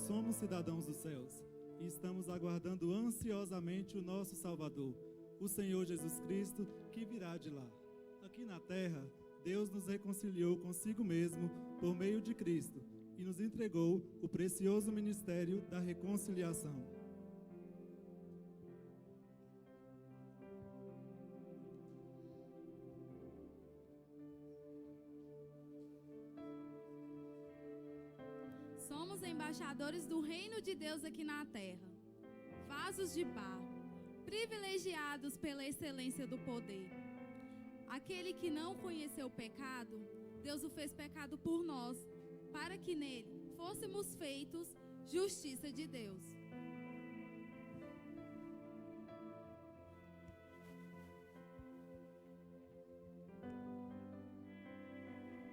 somos cidadãos dos céus e estamos aguardando ansiosamente o nosso Salvador, o Senhor Jesus Cristo, que virá de lá. Aqui na terra, Deus nos reconciliou consigo mesmo por meio de Cristo e nos entregou o precioso ministério da reconciliação. Somos embaixadores do reino de Deus aqui na terra, vasos de barro, privilegiados pela excelência do poder. Aquele que não conheceu o pecado, Deus o fez pecado por nós, para que nele fôssemos feitos justiça de Deus.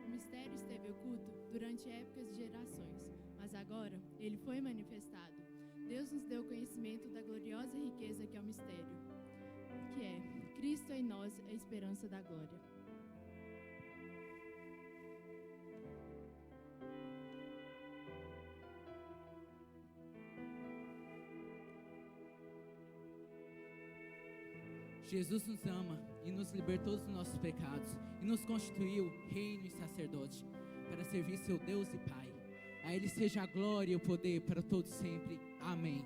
O mistério esteve oculto durante épocas e gerações, mas agora ele foi manifestado. Deus nos deu conhecimento da gloriosa riqueza que é o mistério, que é Cristo em nós, a esperança da glória. Jesus nos ama e nos libertou dos nossos pecados e nos constituiu reino e sacerdote para servir seu Deus e Pai. A Ele seja a glória e o poder para todos sempre. Amém.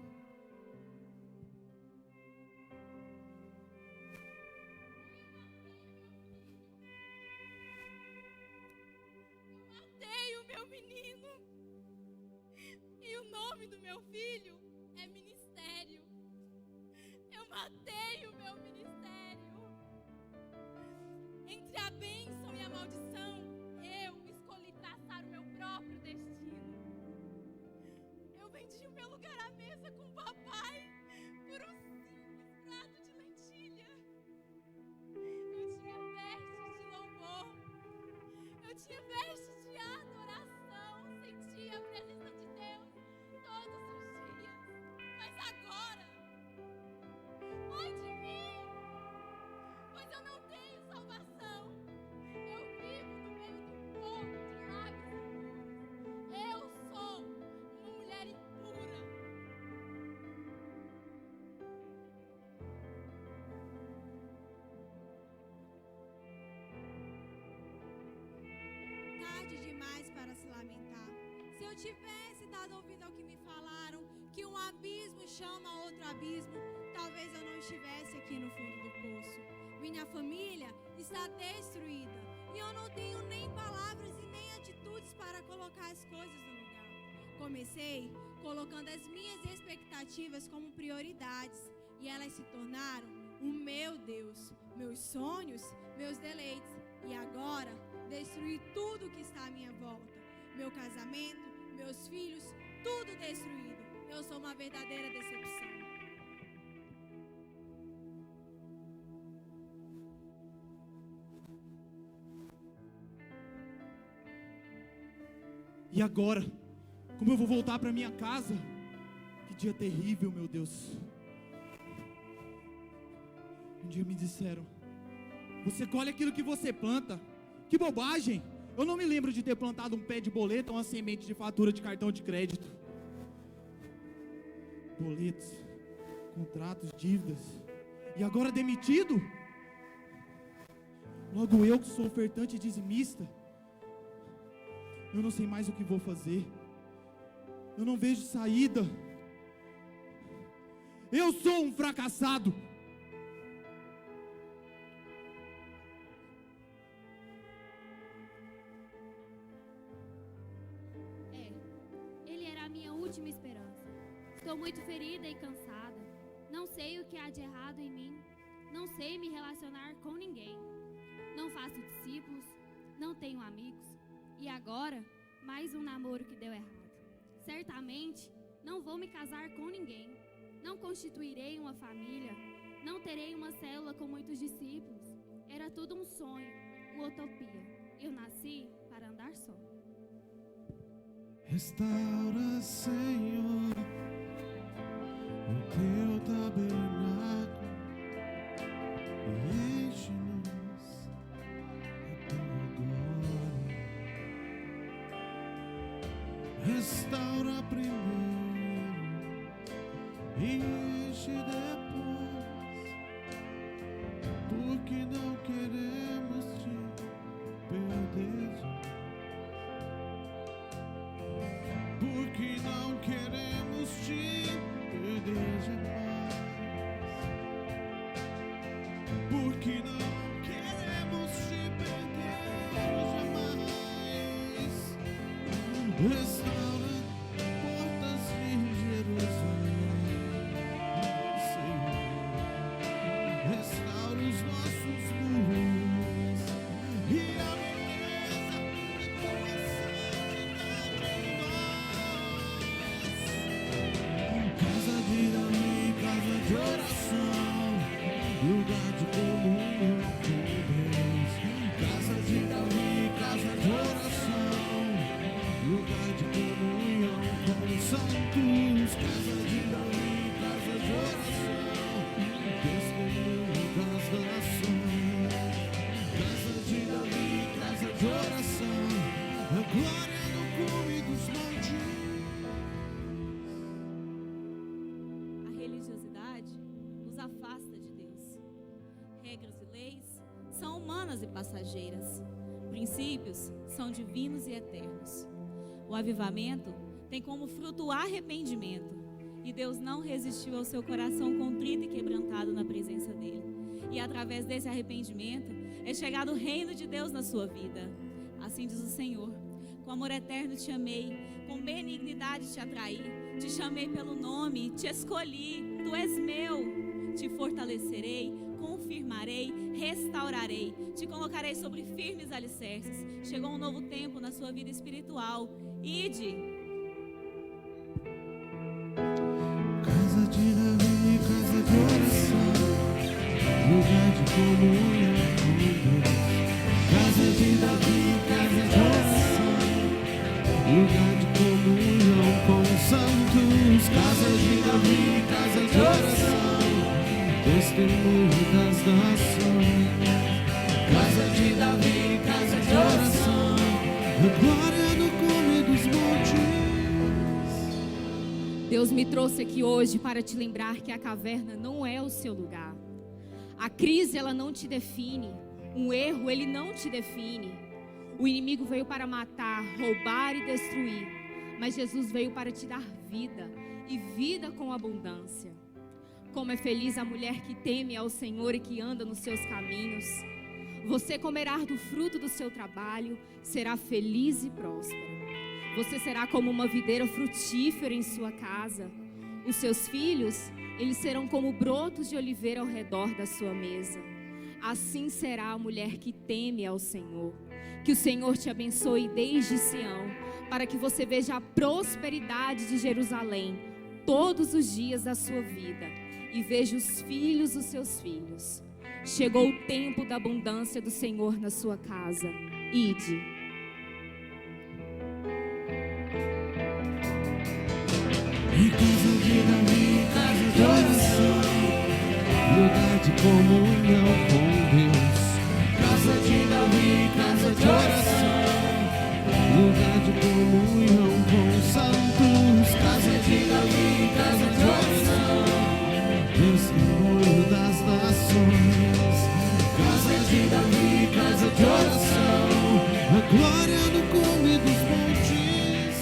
Eu matei o meu menino e o nome do meu filho é ministério. Eu matei o meu ministério. Entre a bênção e a maldição, eu escolhi traçar o meu próprio destino. Eu vendi o meu lugar à mesa com o papai por um simples prato de lentilha. Eu tinha vestes de louvor. Eu tinha vestes de adoração. Sentia a presença de Deus todos os dias. Mas agora, ai de mim, pois eu não tenho salvação. Eu vivo no meio do povo de lábios impuros. Eu sou uma mulher impura. Tarde demais para se lamentar. Se eu tivesse dado ouvido ao que me falaram, que um abismo chama outro abismo, talvez eu não estivesse aqui no fundo do poço. Minha família está destruída e eu não tenho nem palavras e nem atitudes para colocar as coisas no lugar. Comecei colocando as minhas expectativas como prioridades e elas se tornaram o meu Deus, meus sonhos, meus deleites. E agora destruí tudo que está à minha volta. Meu casamento, meus filhos, tudo destruído. Eu sou uma verdadeira decepção. E agora? Como eu vou voltar para minha casa? Que dia terrível, meu Deus. Um dia me disseram: você colhe aquilo que você planta. Que bobagem! Eu não me lembro de ter plantado um pé de boleta ou uma semente de fatura de cartão de crédito. Boletos, contratos, dívidas. E agora demitido? Logo eu que sou ofertante e dizimista. Eu não sei mais o que vou fazer. Eu não vejo saída. Eu sou um fracassado. Ele era a minha última esperança. Estou muito ferida e cansada. Não sei o que há de errado em mim. Não sei me relacionar com ninguém. Não faço discípulos. Não tenho amigos. E agora, mais um namoro que deu errado. Certamente, não vou me casar com ninguém. Não constituirei uma família. Não terei uma célula com muitos discípulos. Era tudo um sonho, uma utopia. Eu nasci para andar só. Restaura, Senhor, o teu tabernáculo e enche-nos da tua glória. Restaura primeiro e enche depois, porque não queremos te perder jamais, porque não queremos te perder jamais, porque não queremos te perder jamais. Restaura portas de Jerusalém, Senhor. Restaura os nossos muros e a beleza da tua santidade em nós. Casa de Davi, casa de oração, lugar de comunhão com Deus. Casa de Davi, casa de oração, lugar de comunhão com os santos. Casa de Davi, casa de oração, testemunho das nações. Casa de Davi, casa de oração, a glória no cume dos montes. A religiosidade nos afasta de Deus. Regras e leis são humanas e passageiras. Princípios são divinos e eternos. O avivamento tem como fruto o arrependimento. E Deus não resistiu ao seu coração contrito e quebrantado na presença dele. E através desse arrependimento é chegado o reino de Deus na sua vida. Assim diz o Senhor: com amor eterno te amei, com benignidade te atraí, te chamei pelo nome, te escolhi, tu és meu. Te fortalecerei, confirmarei, restaurarei, te colocarei sobre firmes alicerces. Chegou um novo tempo na sua vida espiritual. Ide. Casa de Davi, casa de oração, lugar de comunhão com Deus. Casa de Davi, casa de oração, lugar de comunhão com os santos. Casa de Davi, casa de oração, testemunho das nações. Casa de Davi, casa de oração, glória no cume dos montes. Deus me trouxe aqui hoje para te lembrar que a caverna não é o seu lugar. A crise, ela não te define. Um erro, ele não te define. O inimigo veio para matar, roubar e destruir. Mas Jesus veio para te dar vida, e vida com abundância. Como é feliz a mulher que teme ao Senhor e que anda nos seus caminhos. Você comerá do fruto do seu trabalho, será feliz e próspero. Você será como uma videira frutífera em sua casa. Os seus filhos, eles serão como brotos de oliveira ao redor da sua mesa. Assim será a mulher que teme ao Senhor. Que o Senhor te abençoe desde Sião, para que você veja a prosperidade de Jerusalém todos os dias da sua vida, e veja os filhos dos seus filhos. Chegou o tempo da abundância do Senhor na sua casa. Ide. E casa de Davi, casa de oração, lugar de comunhão com Deus. Casa de Davi, casa de oração, lugar de comunhão com os santos. Casa de Davi, casa de oração, testemunho das nações. Casa de Davi, casa de oração, a glória no cume dos montes.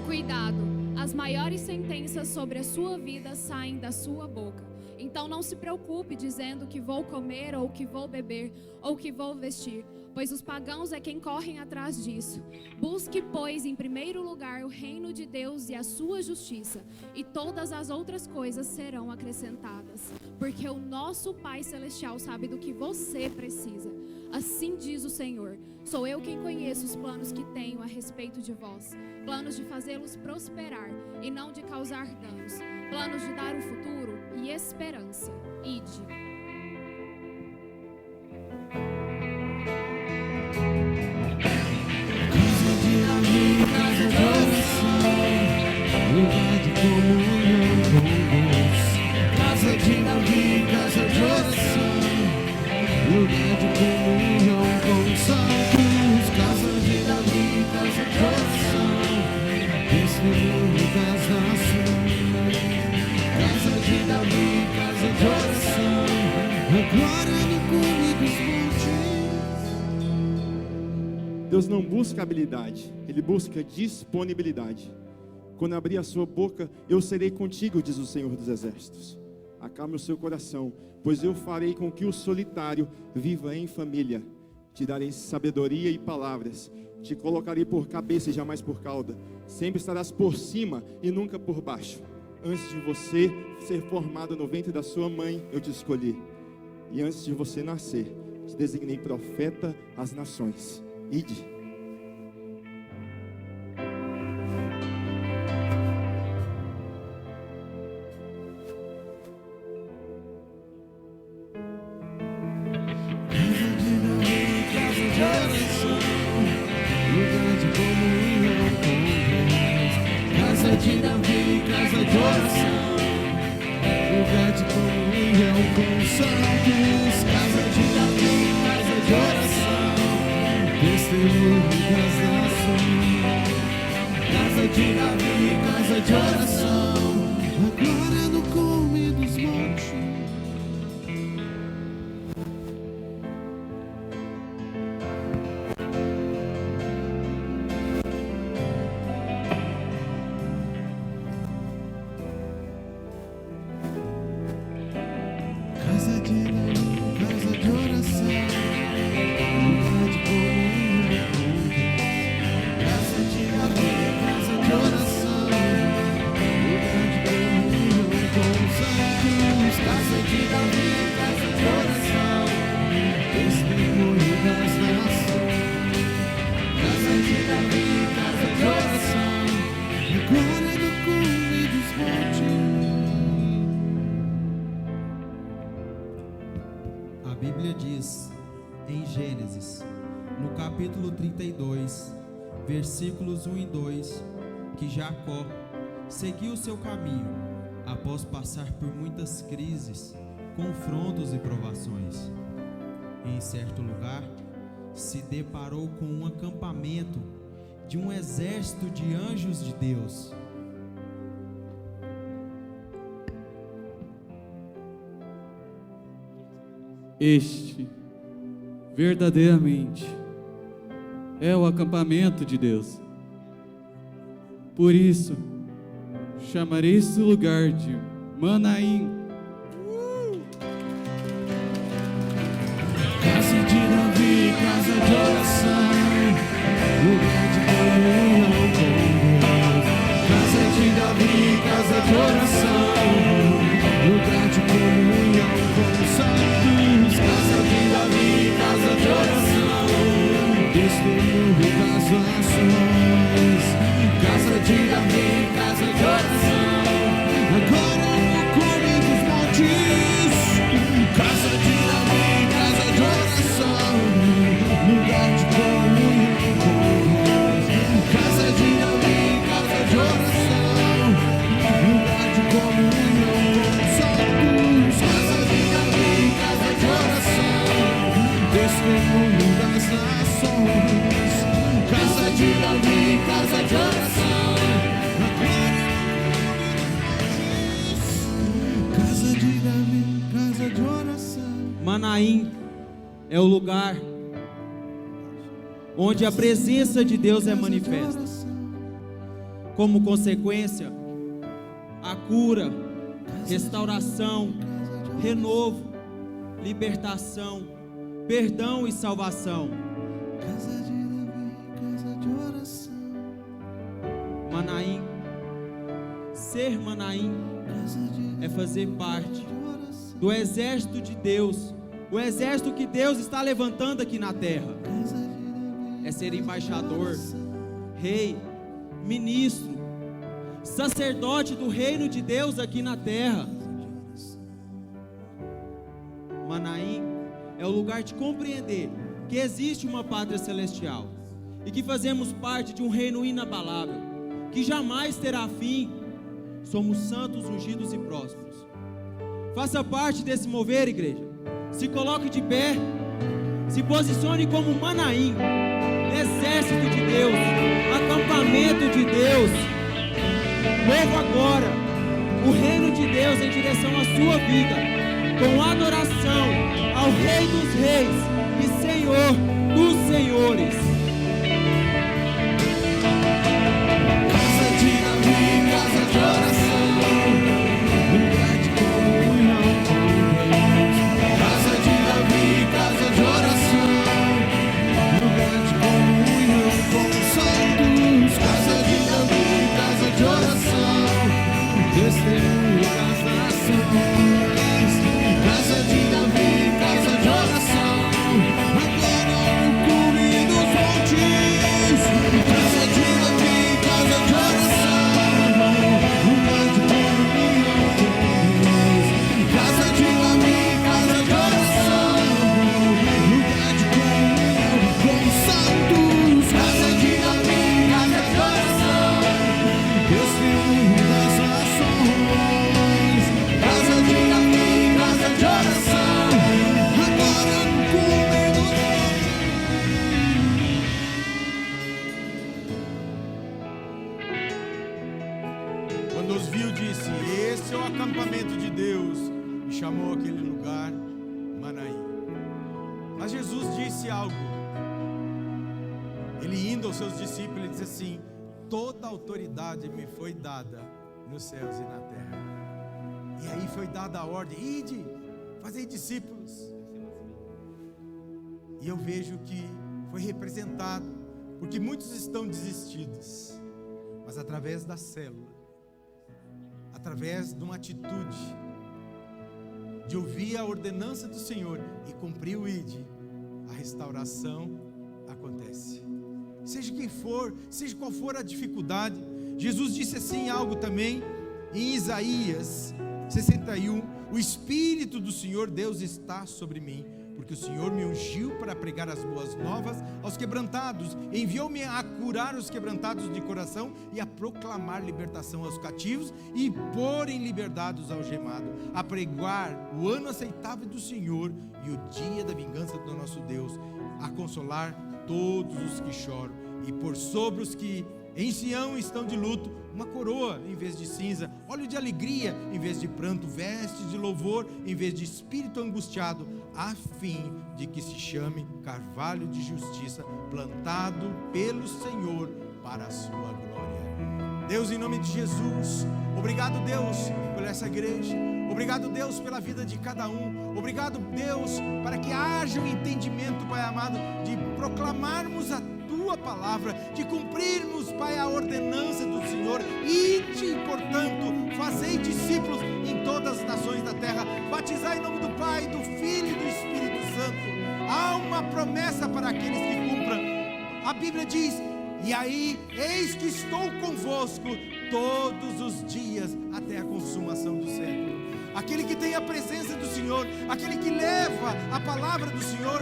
Cuidado, as maiores sentenças sobre a sua vida saem da sua boca. Então não se preocupe dizendo que vou comer, ou que vou beber, ou que vou vestir, pois os pagãos é quem correm atrás disso. Busque, pois, em primeiro lugar o reino de Deus e a sua justiça, e todas as outras coisas serão acrescentadas, porque o nosso Pai Celestial sabe do que você precisa. Assim diz o Senhor: sou eu quem conheço os planos que tenho a respeito de vós, planos de fazê-los prosperar e não de causar danos, planos de dar um futuro e esperança. Ide. Casa de Davi, casa de oração, lugar de comunhão com Deus. Casa de Davi, casa de oração, lugar de comunhão com os santos. Casa de Davi, casa de oração, testemunho das nações. agora no cume dos montes. Deus não busca habilidade, Ele busca disponibilidade. Quando abrir a sua boca, eu serei contigo, diz o Senhor dos Exércitos. Acalme o seu coração, pois eu farei com que o solitário viva em família. Te darei sabedoria e palavras. Te colocarei por cabeça e jamais por cauda. Sempre estarás por cima e nunca por baixo. Antes de você ser formado no ventre da sua mãe, eu te escolhi. E antes de você nascer, te designei profeta às nações. Ide. Versículos 1 e 2, que Jacó seguiu o seu caminho após passar por muitas crises, confrontos e provações. Em certo lugar, se deparou com um acampamento de um exército de anjos de Deus. Este, verdadeiramente, é o acampamento de Deus. Por isso, chamarei esse lugar de Manaim. Casa de Davi, casa de oração, lugar de comunhão com Deus. Casa de Davi, casa de oração, lugar de comunhão com os santos. Casa de Davi, casa de oração, testemunho das nações. Casa de Davi, casa de oração, agora no cume dos montes. Casa de Davi, casa de oração, lugar de comunhão com Deus. Casa de Davi, casa de oração, lugar de comunhão com os santos. Casa de Davi, casa de oração, testemunho das nações. Casa de Davi, casa de oração, casa de Davi, casa de oração. Manaim é o lugar onde a presença de Deus é manifesta. Como consequência, a cura, restauração, renovo, libertação, perdão e salvação. Manaim, ser Manaim é fazer parte do exército de Deus, o exército que Deus está levantando aqui na terra. É ser embaixador, rei, ministro, sacerdote do reino de Deus aqui na terra. Manaim é o lugar de compreender que existe uma pátria celestial e que fazemos parte de um reino inabalável, que jamais terá fim. Somos santos, ungidos e prósperos. Faça parte desse mover, igreja. Se coloque de pé, se posicione como Manaim, exército de Deus, acampamento de Deus. Mova agora o reino de Deus em direção à sua vida. com adoração ao Rei dos Reis e Senhor dos Senhores. Casa de Davi, casa de oração, lugar de comunhão com Deus. Casa de Davi, casa de oração, lugar de comunhão com os santos. Casa de Davi, casa de oração, testemunho das nações. Casa de Davi, casa de oração, agora no cume dos montes. Casa de Davi, casa de oração, lugar de comunhão com Deus. Casa de Davi, casa de oração, lugar de comunhão com os santos. Casa de Davi, casa de oração, testemunho das nações. Casa de Davi, casa de oração, agora no cume dos Quando os viu, disse: esse é o acampamento de Deus, e chamou aquele lugar Manaim. Mas Jesus disse algo. Ele indo aos seus discípulos, ele disse assim: toda autoridade me foi dada nos céus e na terra. E aí foi dada a ordem: ide, fazei discípulos. E eu vejo que foi representado, porque muitos estão desistidos, mas através da célula, através de uma atitude de ouvir a ordenança do Senhor e cumprir o ide, a restauração acontece. Seja quem for, seja qual for a dificuldade. Jesus disse assim algo também em Isaías 61: o Espírito do Senhor Deus está sobre mim, porque o Senhor me ungiu para pregar as boas novas aos quebrantados, enviou-me a curar os quebrantados de coração e a proclamar libertação aos cativos e pôr em liberdade os algemados, a pregar o ano aceitável do Senhor e o dia da vingança do nosso Deus, a consolar todos os que choram e pôr sobre os que em Sião estão de luto uma coroa em vez de cinza, óleo de alegria em vez de pranto, vestes de louvor em vez de espírito angustiado, a fim de que se chame carvalho de justiça, plantado pelo Senhor para a sua glória. Deus, em nome de Jesus, obrigado, Deus, por essa igreja. Obrigado, Deus, pela vida de cada um. Obrigado, Deus, para que haja um entendimento, Pai amado, de proclamarmos a Tua palavra, de cumprirmos, Pai, a ordenança do Senhor. Ide, portanto, fazei discípulos em todas as nações da terra. Batizai em nome do Pai, do Filho e do Espírito Santo. Há uma promessa para aqueles que cumpram. A Bíblia diz: e aí, eis que estou convosco todos os dias até a consumação do século. Aquele que tem a presença do Senhor, aquele que leva a palavra do Senhor,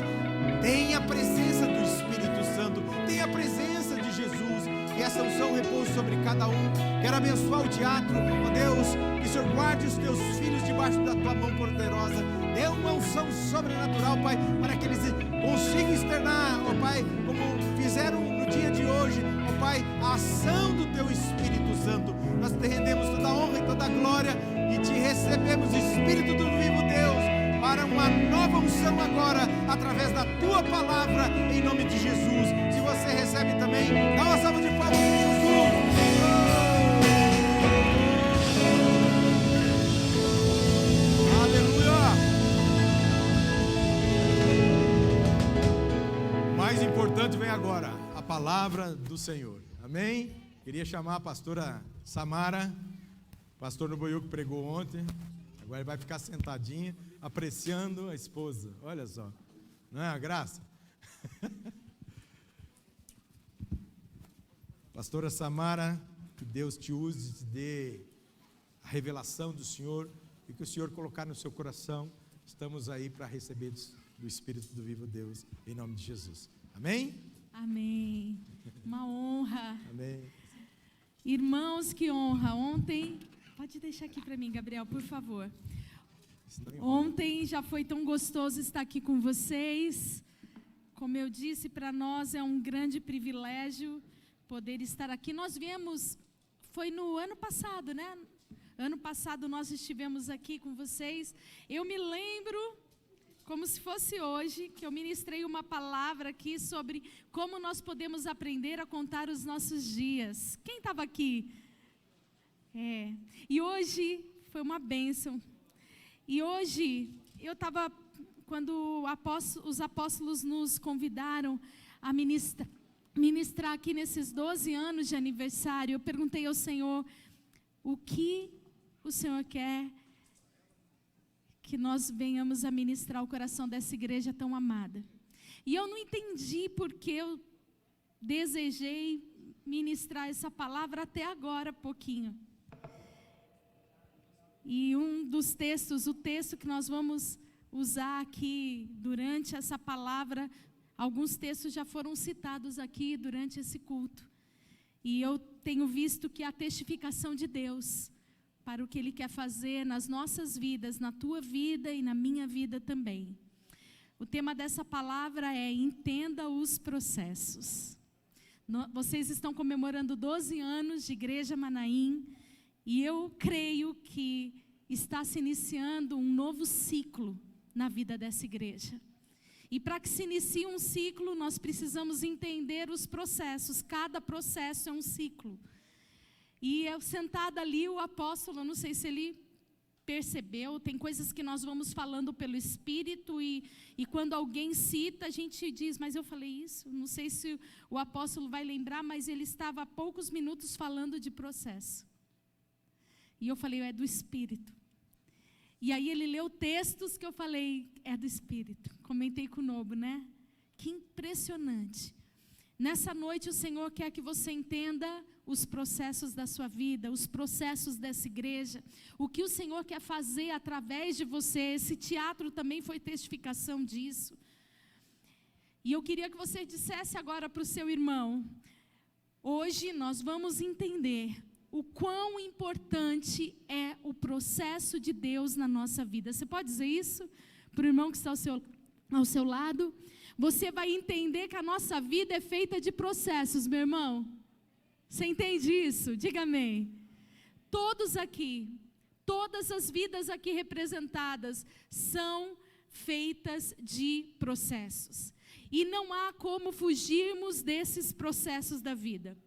tem a presença do Espírito Santo, tem a presença de Jesus. Que essa unção repouse sobre cada um. Quero abençoar o teatro, ó Deus, que o Senhor guarde os teus filhos debaixo da tua mão poderosa. Dê uma unção sobrenatural, Pai, para que eles consigam externar, ó Pai, como fizeram no dia de hoje, ó Pai, a ação do teu Espírito Santo. Nós te rendemos toda a honra e toda a glória e te recebemos, Espírito do vivo Deus, para uma nova unção agora, através da tua palavra, em nome de Jesus. Se você recebe também, dá uma salva de palmas para Jesus. Aleluia! O mais importante vem agora, a palavra do Senhor. Amém? Queria chamar a pastora Samara. O pastor Noboiuco pregou ontem. Agora ele vai ficar sentadinha, apreciando a esposa. Olha só, não é a graça? Pastora Samara, que Deus te use, te dê a revelação do Senhor e que o Senhor colocar no seu coração. Estamos aí para receber do Espírito do vivo Deus, em nome de Jesus. Amém? Amém. Uma honra. Amém. Irmãos, que honra. Ontem... Pode deixar aqui para mim, Gabriel, por favor. Ontem já foi tão gostoso estar aqui com vocês. Como eu disse, para nós é um grande privilégio poder estar aqui. Nós viemos, foi no ano passado, né? Ano passado nós estivemos aqui com vocês. Eu me lembro, como se fosse hoje, que eu ministrei uma palavra aqui sobre como nós podemos aprender a contar os nossos dias. Quem estava aqui? E hoje foi uma bênção. E hoje, eu estava, quando os apóstolos nos convidaram a ministrar aqui nesses 12 anos de aniversário, eu perguntei ao Senhor, o que o Senhor quer que nós venhamos a ministrar o coração dessa igreja tão amada. E eu não entendi porque eu desejei ministrar essa palavra até agora, pouquinho. E um dos textos, o texto que nós vamos usar aqui durante essa palavra, alguns textos já foram citados aqui durante esse culto. E eu tenho visto que a testificação de Deus para o que Ele quer fazer nas nossas vidas, na tua vida e na minha vida também. O tema dessa palavra é entenda os processos. Vocês estão comemorando 12 anos de Igreja Manaim. E eu creio que está se iniciando um novo ciclo na vida dessa igreja. E para que se inicie um ciclo, nós precisamos entender os processos. Cada processo é um ciclo. E eu sentada ali, o apóstolo, não sei se ele percebeu, tem coisas que nós vamos falando pelo Espírito e quando alguém cita, a gente diz, mas eu falei isso? Não sei se o apóstolo vai lembrar, mas ele estava há poucos minutos falando de processo. E eu falei, é do Espírito. E aí ele leu textos que eu falei, é do Espírito. Comentei com o Nobo, né? Que impressionante. Nessa noite o Senhor quer que você entenda os processos da sua vida, os processos dessa igreja, o que o Senhor quer fazer através de você. Esse teatro também foi testificação disso. E eu queria que você dissesse agora para o seu irmão, hoje nós vamos entender o quão importante é o processo de Deus na nossa vida. Você pode dizer isso para o irmão que está ao seu lado? Você vai entender que a nossa vida é feita de processos, meu irmão. Você entende isso? Diga amém. Todos aqui, todas as vidas aqui representadas são feitas de processos. E não há como fugirmos desses processos da vida.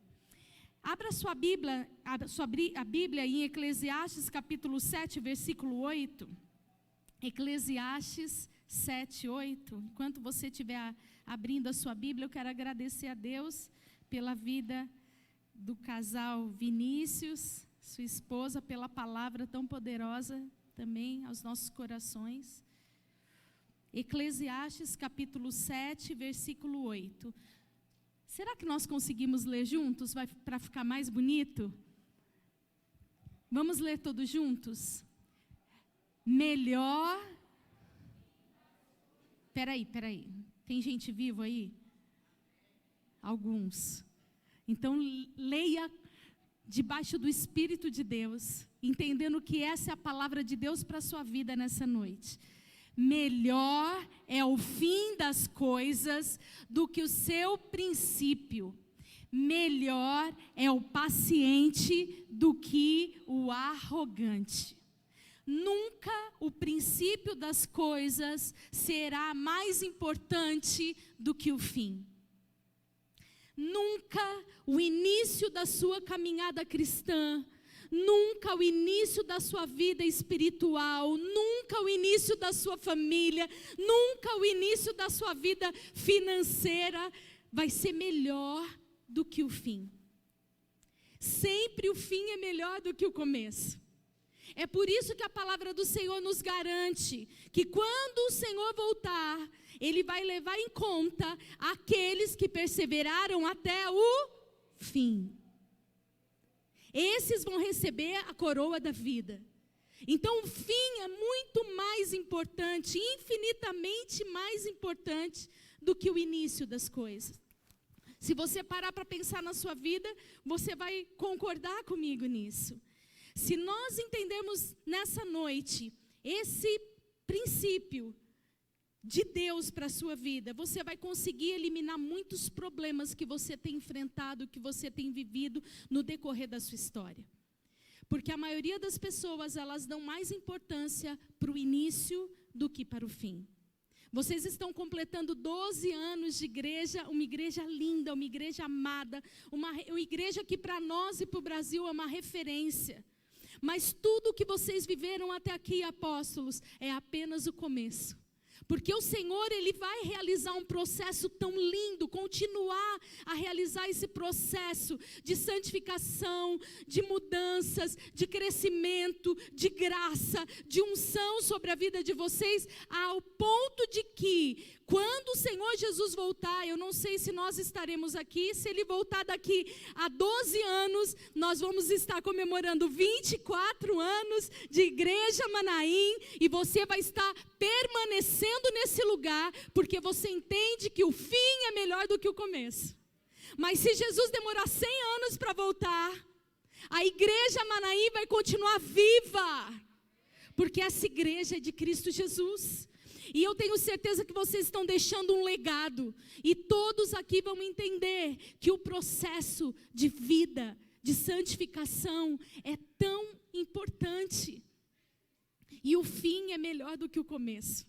Abra sua Bíblia em Eclesiastes capítulo 7, versículo 8. Eclesiastes 7, 8. Enquanto você estiver abrindo a sua Bíblia, eu quero agradecer a Deus pela vida do casal Vinícius, sua esposa, pela palavra tão poderosa também aos nossos corações. Eclesiastes capítulo 7, versículo 8. Será que nós conseguimos ler juntos, para ficar mais bonito? Vamos ler todos juntos? Melhor... Peraí. Tem gente viva aí? Alguns. Então, leia debaixo do Espírito de Deus, entendendo que essa é a palavra de Deus para a sua vida nessa noite. Melhor é o fim das coisas do que o seu princípio. Melhor é o paciente do que o arrogante. Nunca o princípio das coisas será mais importante do que o fim. Nunca o início da sua caminhada cristã, nunca o início da sua vida espiritual, nunca o início da sua família, nunca o início da sua vida financeira vai ser melhor do que o fim. Sempre o fim é melhor do que o começo. É por isso que a palavra do Senhor nos garante que quando o Senhor voltar, Ele vai levar em conta aqueles que perseveraram até o fim. Esses vão receber a coroa da vida. Então o fim é muito mais importante, infinitamente mais importante do que o início das coisas. Se você parar para pensar na sua vida, você vai concordar comigo nisso. Se nós entendermos nessa noite esse princípio de Deus para a sua vida, você vai conseguir eliminar muitos problemas que você tem enfrentado, que você tem vivido no decorrer da sua história. Porque a maioria das pessoas, elas dão mais importância para o início do que para o fim. Vocês estão completando 12 anos de igreja, uma igreja linda, uma igreja amada, uma igreja que para nós e para o Brasil é uma referência. Mas tudo o que vocês viveram até aqui, apóstolos, é apenas o começo. Porque o Senhor, Ele vai realizar um processo tão lindo, continuar a realizar esse processo de santificação, de mudanças, de crescimento, de graça, de unção sobre a vida de vocês, ao ponto de que, quando o Senhor Jesus voltar, eu não sei se nós estaremos aqui, se Ele voltar daqui a 12 anos, nós vamos estar comemorando 24 anos de Igreja Manaim, e você vai estar permanecendo nesse lugar, porque você entende que o fim é melhor do que o começo. Mas se Jesus demorar 100 anos para voltar, a Igreja Manaim vai continuar viva, porque essa igreja é de Cristo Jesus. E eu tenho certeza que vocês estão deixando um legado. E todos aqui vão entender que o processo de vida, de santificação, é tão importante. E o fim é melhor do que o começo.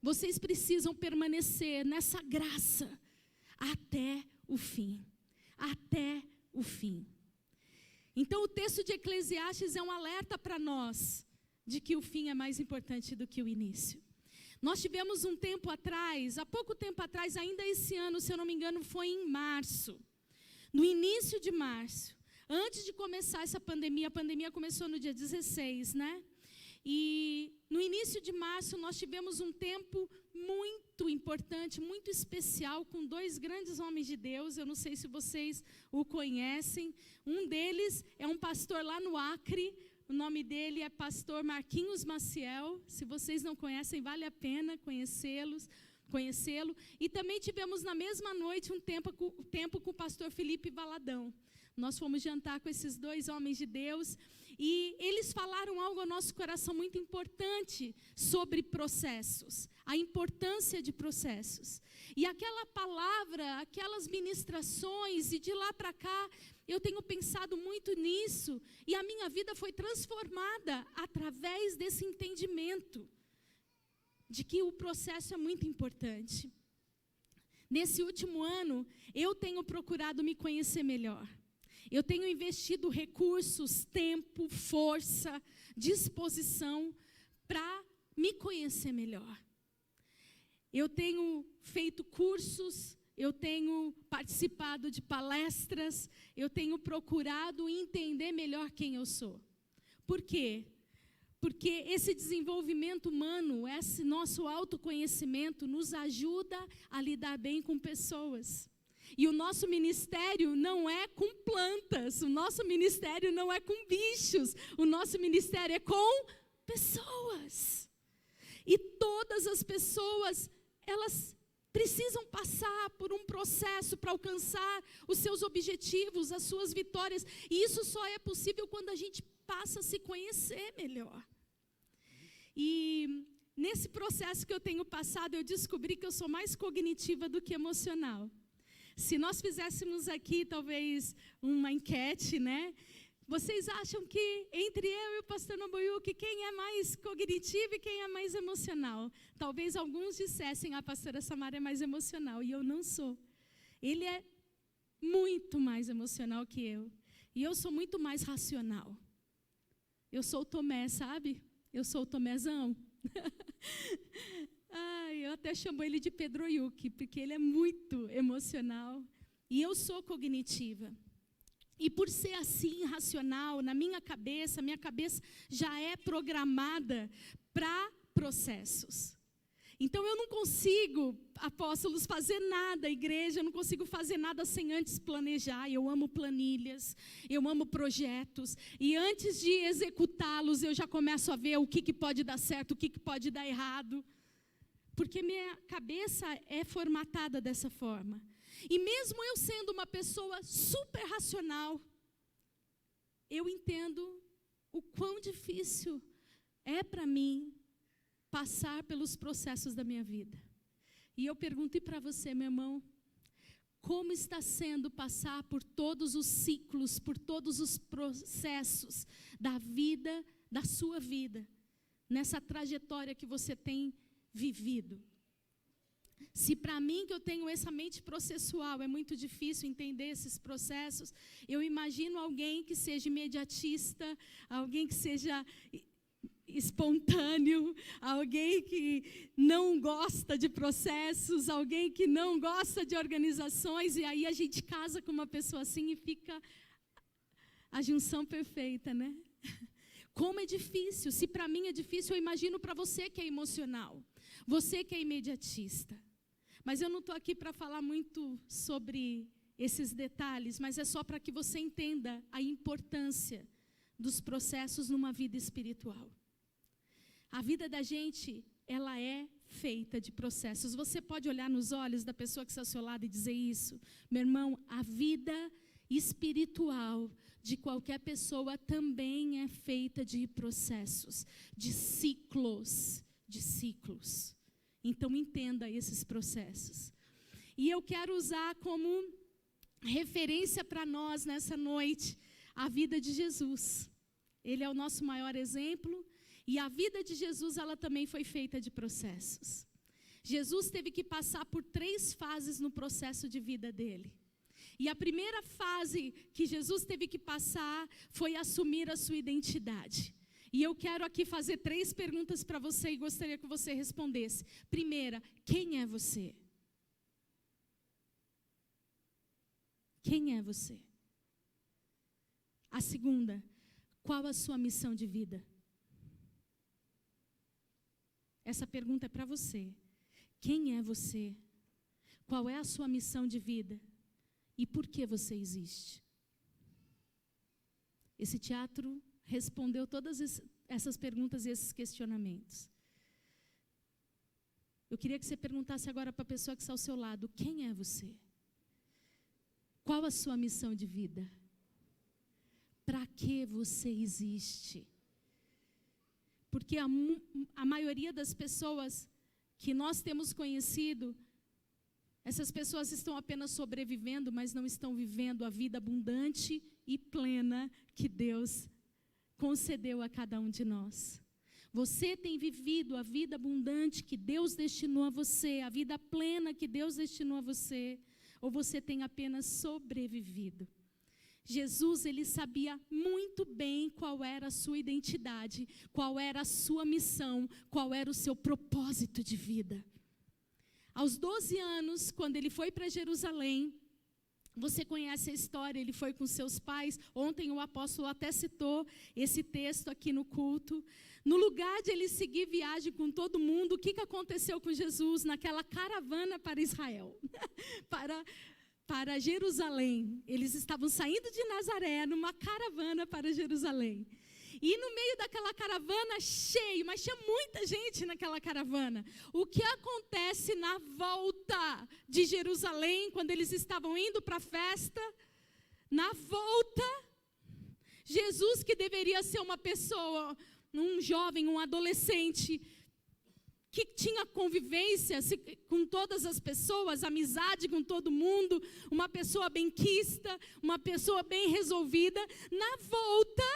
Vocês precisam permanecer nessa graça até o fim. Até o fim. Então o texto de Eclesiastes é um alerta para nós de que o fim é mais importante do que o início. Nós tivemos um tempo atrás, há pouco tempo atrás, ainda esse ano, se eu não me engano, foi em março. No início de março, antes de começar essa pandemia, a pandemia começou no dia 16, né? E no início de março nós tivemos um tempo muito importante, muito especial, com 2 grandes homens de Deus. Eu não sei se vocês o conhecem. Um deles é um pastor lá no Acre. O nome dele é pastor Marquinhos Maciel. Se vocês não conhecem, vale a pena conhecê-lo. E também tivemos na mesma noite um tempo com o pastor Felipe Valadão. Nós fomos jantar com esses 2 homens de Deus e eles falaram algo ao nosso coração muito importante sobre processos, a importância de processos. E aquela palavra, aquelas ministrações, e de lá para cá, eu tenho pensado muito nisso, e a minha vida foi transformada através desse entendimento de que o processo é muito importante. Nesse último ano, eu tenho procurado me conhecer melhor. Eu tenho investido recursos, tempo, força, disposição para me conhecer melhor. Eu tenho feito cursos, eu tenho participado de palestras, eu tenho procurado entender melhor quem eu sou. Por quê? Porque esse desenvolvimento humano, esse nosso autoconhecimento nos ajuda a lidar bem com pessoas. E o nosso ministério não é com plantas, o nosso ministério não é com bichos, o nosso ministério é com pessoas. E todas as pessoas, elas precisam passar por um processo para alcançar os seus objetivos, as suas vitórias. E isso só é possível quando a gente passa a se conhecer melhor. E nesse processo que eu tenho passado, eu descobri que eu sou mais cognitiva do que emocional. Se nós fizéssemos aqui, talvez, uma enquete, né? Vocês acham que entre eu e o pastor Nobuyuki, quem é mais cognitivo e quem é mais emocional? Talvez alguns dissessem, a pastora Samara é mais emocional, e eu não sou. Ele é muito mais emocional que eu. E eu sou muito mais racional. Eu sou o Tomé, sabe? Eu sou o Tomézão. Eu até chamo ele de Pedroyuki, porque ele é muito emocional. E eu sou cognitiva. E por ser assim, racional, na minha cabeça já é programada para processos. Então eu não consigo, apóstolos, fazer nada, igreja, eu não consigo fazer nada sem antes planejar. Eu amo planilhas, eu amo projetos. E antes de executá-los, eu já começo a ver o que pode dar certo, o que pode dar errado. Porque minha cabeça é formatada dessa forma. E mesmo eu sendo uma pessoa super racional, eu entendo o quão difícil é para mim passar pelos processos da minha vida. E eu pergunto para você, meu irmão, como está sendo passar por todos os ciclos, por todos os processos da vida, da sua vida, nessa trajetória que você tem vivido. Se para mim, que eu tenho essa mente processual, é muito difícil entender esses processos, eu imagino alguém que seja imediatista, alguém que seja espontâneo, alguém que não gosta de processos, alguém que não gosta de organizações, e aí a gente casa com uma pessoa assim e fica a junção perfeita, né? Como é difícil. Se para mim é difícil, eu imagino para você que é emocional, você que é imediatista. Mas eu não estou aqui para falar muito sobre esses detalhes, mas é só para que você entenda a importância dos processos numa vida espiritual. A vida da gente, ela é feita de processos. Você pode olhar nos olhos da pessoa que está ao seu lado e dizer isso. Meu irmão, a vida espiritual de qualquer pessoa também é feita de processos, de ciclos, Então, entenda esses processos. E eu quero usar como referência para nós nessa noite a vida de Jesus. Ele é o nosso maior exemplo. E a vida de Jesus, ela também foi feita de processos. Jesus teve que passar por 3 fases no processo de vida dele. E a primeira fase que Jesus teve que passar foi assumir a sua identidade. E eu quero aqui fazer 3 perguntas para você e gostaria que você respondesse. Primeira, quem é você? Quem é você? A segunda, qual a sua missão de vida? Essa pergunta é para você. Quem é você? Qual é a sua missão de vida? E por que você existe? Esse teatro respondeu todas essas perguntas e esses questionamentos. Eu queria que você perguntasse agora para a pessoa que está ao seu lado, quem é você? Qual a sua missão de vida? Para que você existe? Porque a maioria das pessoas que nós temos conhecido, essas pessoas estão apenas sobrevivendo, mas não estão vivendo a vida abundante e plena que Deus concedeu a cada um de nós. Você tem vivido a vida abundante que Deus destinou a você, a vida plena que Deus destinou a você, ou você tem apenas sobrevivido? Jesus, ele sabia muito bem qual era a sua identidade, qual era a sua missão, qual era o seu propósito de vida. Aos 12 anos, quando ele foi para Jerusalém, você conhece a história, ele foi com seus pais. Ontem o apóstolo até citou esse texto aqui no culto. No lugar de ele seguir viagem com todo mundo, o que aconteceu com Jesus naquela caravana para Israel? para Jerusalém. Eles estavam saindo de Nazaré numa caravana para Jerusalém. E no meio daquela caravana cheio, mas tinha muita gente naquela caravana. O que acontece na volta de Jerusalém, quando eles estavam indo para a festa? Na volta, Jesus, que deveria ser uma pessoa, um jovem, um adolescente, que tinha convivência com todas as pessoas, amizade com todo mundo, uma pessoa benquista, uma pessoa bem resolvida. Na volta,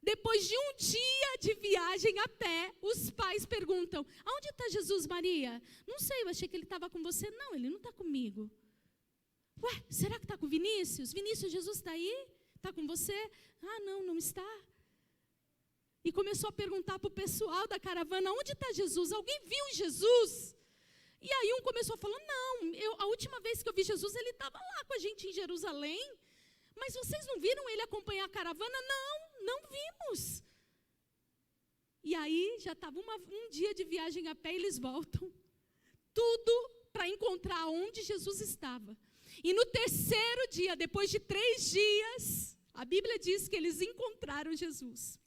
depois de um dia de viagem a pé, os pais perguntam, aonde está Jesus, Maria? Não sei, eu achei que ele estava com você. Não, ele não está comigo. Ué, será que está com Vinícius? Vinícius, Jesus está aí? Está com você? Ah, não está. E começou a perguntar para o pessoal da caravana, onde está Jesus? Alguém viu Jesus? E aí um começou a falar, não, a última vez que eu vi Jesus, ele estava lá com a gente em Jerusalém. Mas vocês não viram ele acompanhar a caravana? Não vimos. E aí já estava um dia de viagem a pé e eles voltam. Tudo para encontrar onde Jesus estava. E no 3º dia, depois de 3 dias, a Bíblia diz que eles encontraram Jesus.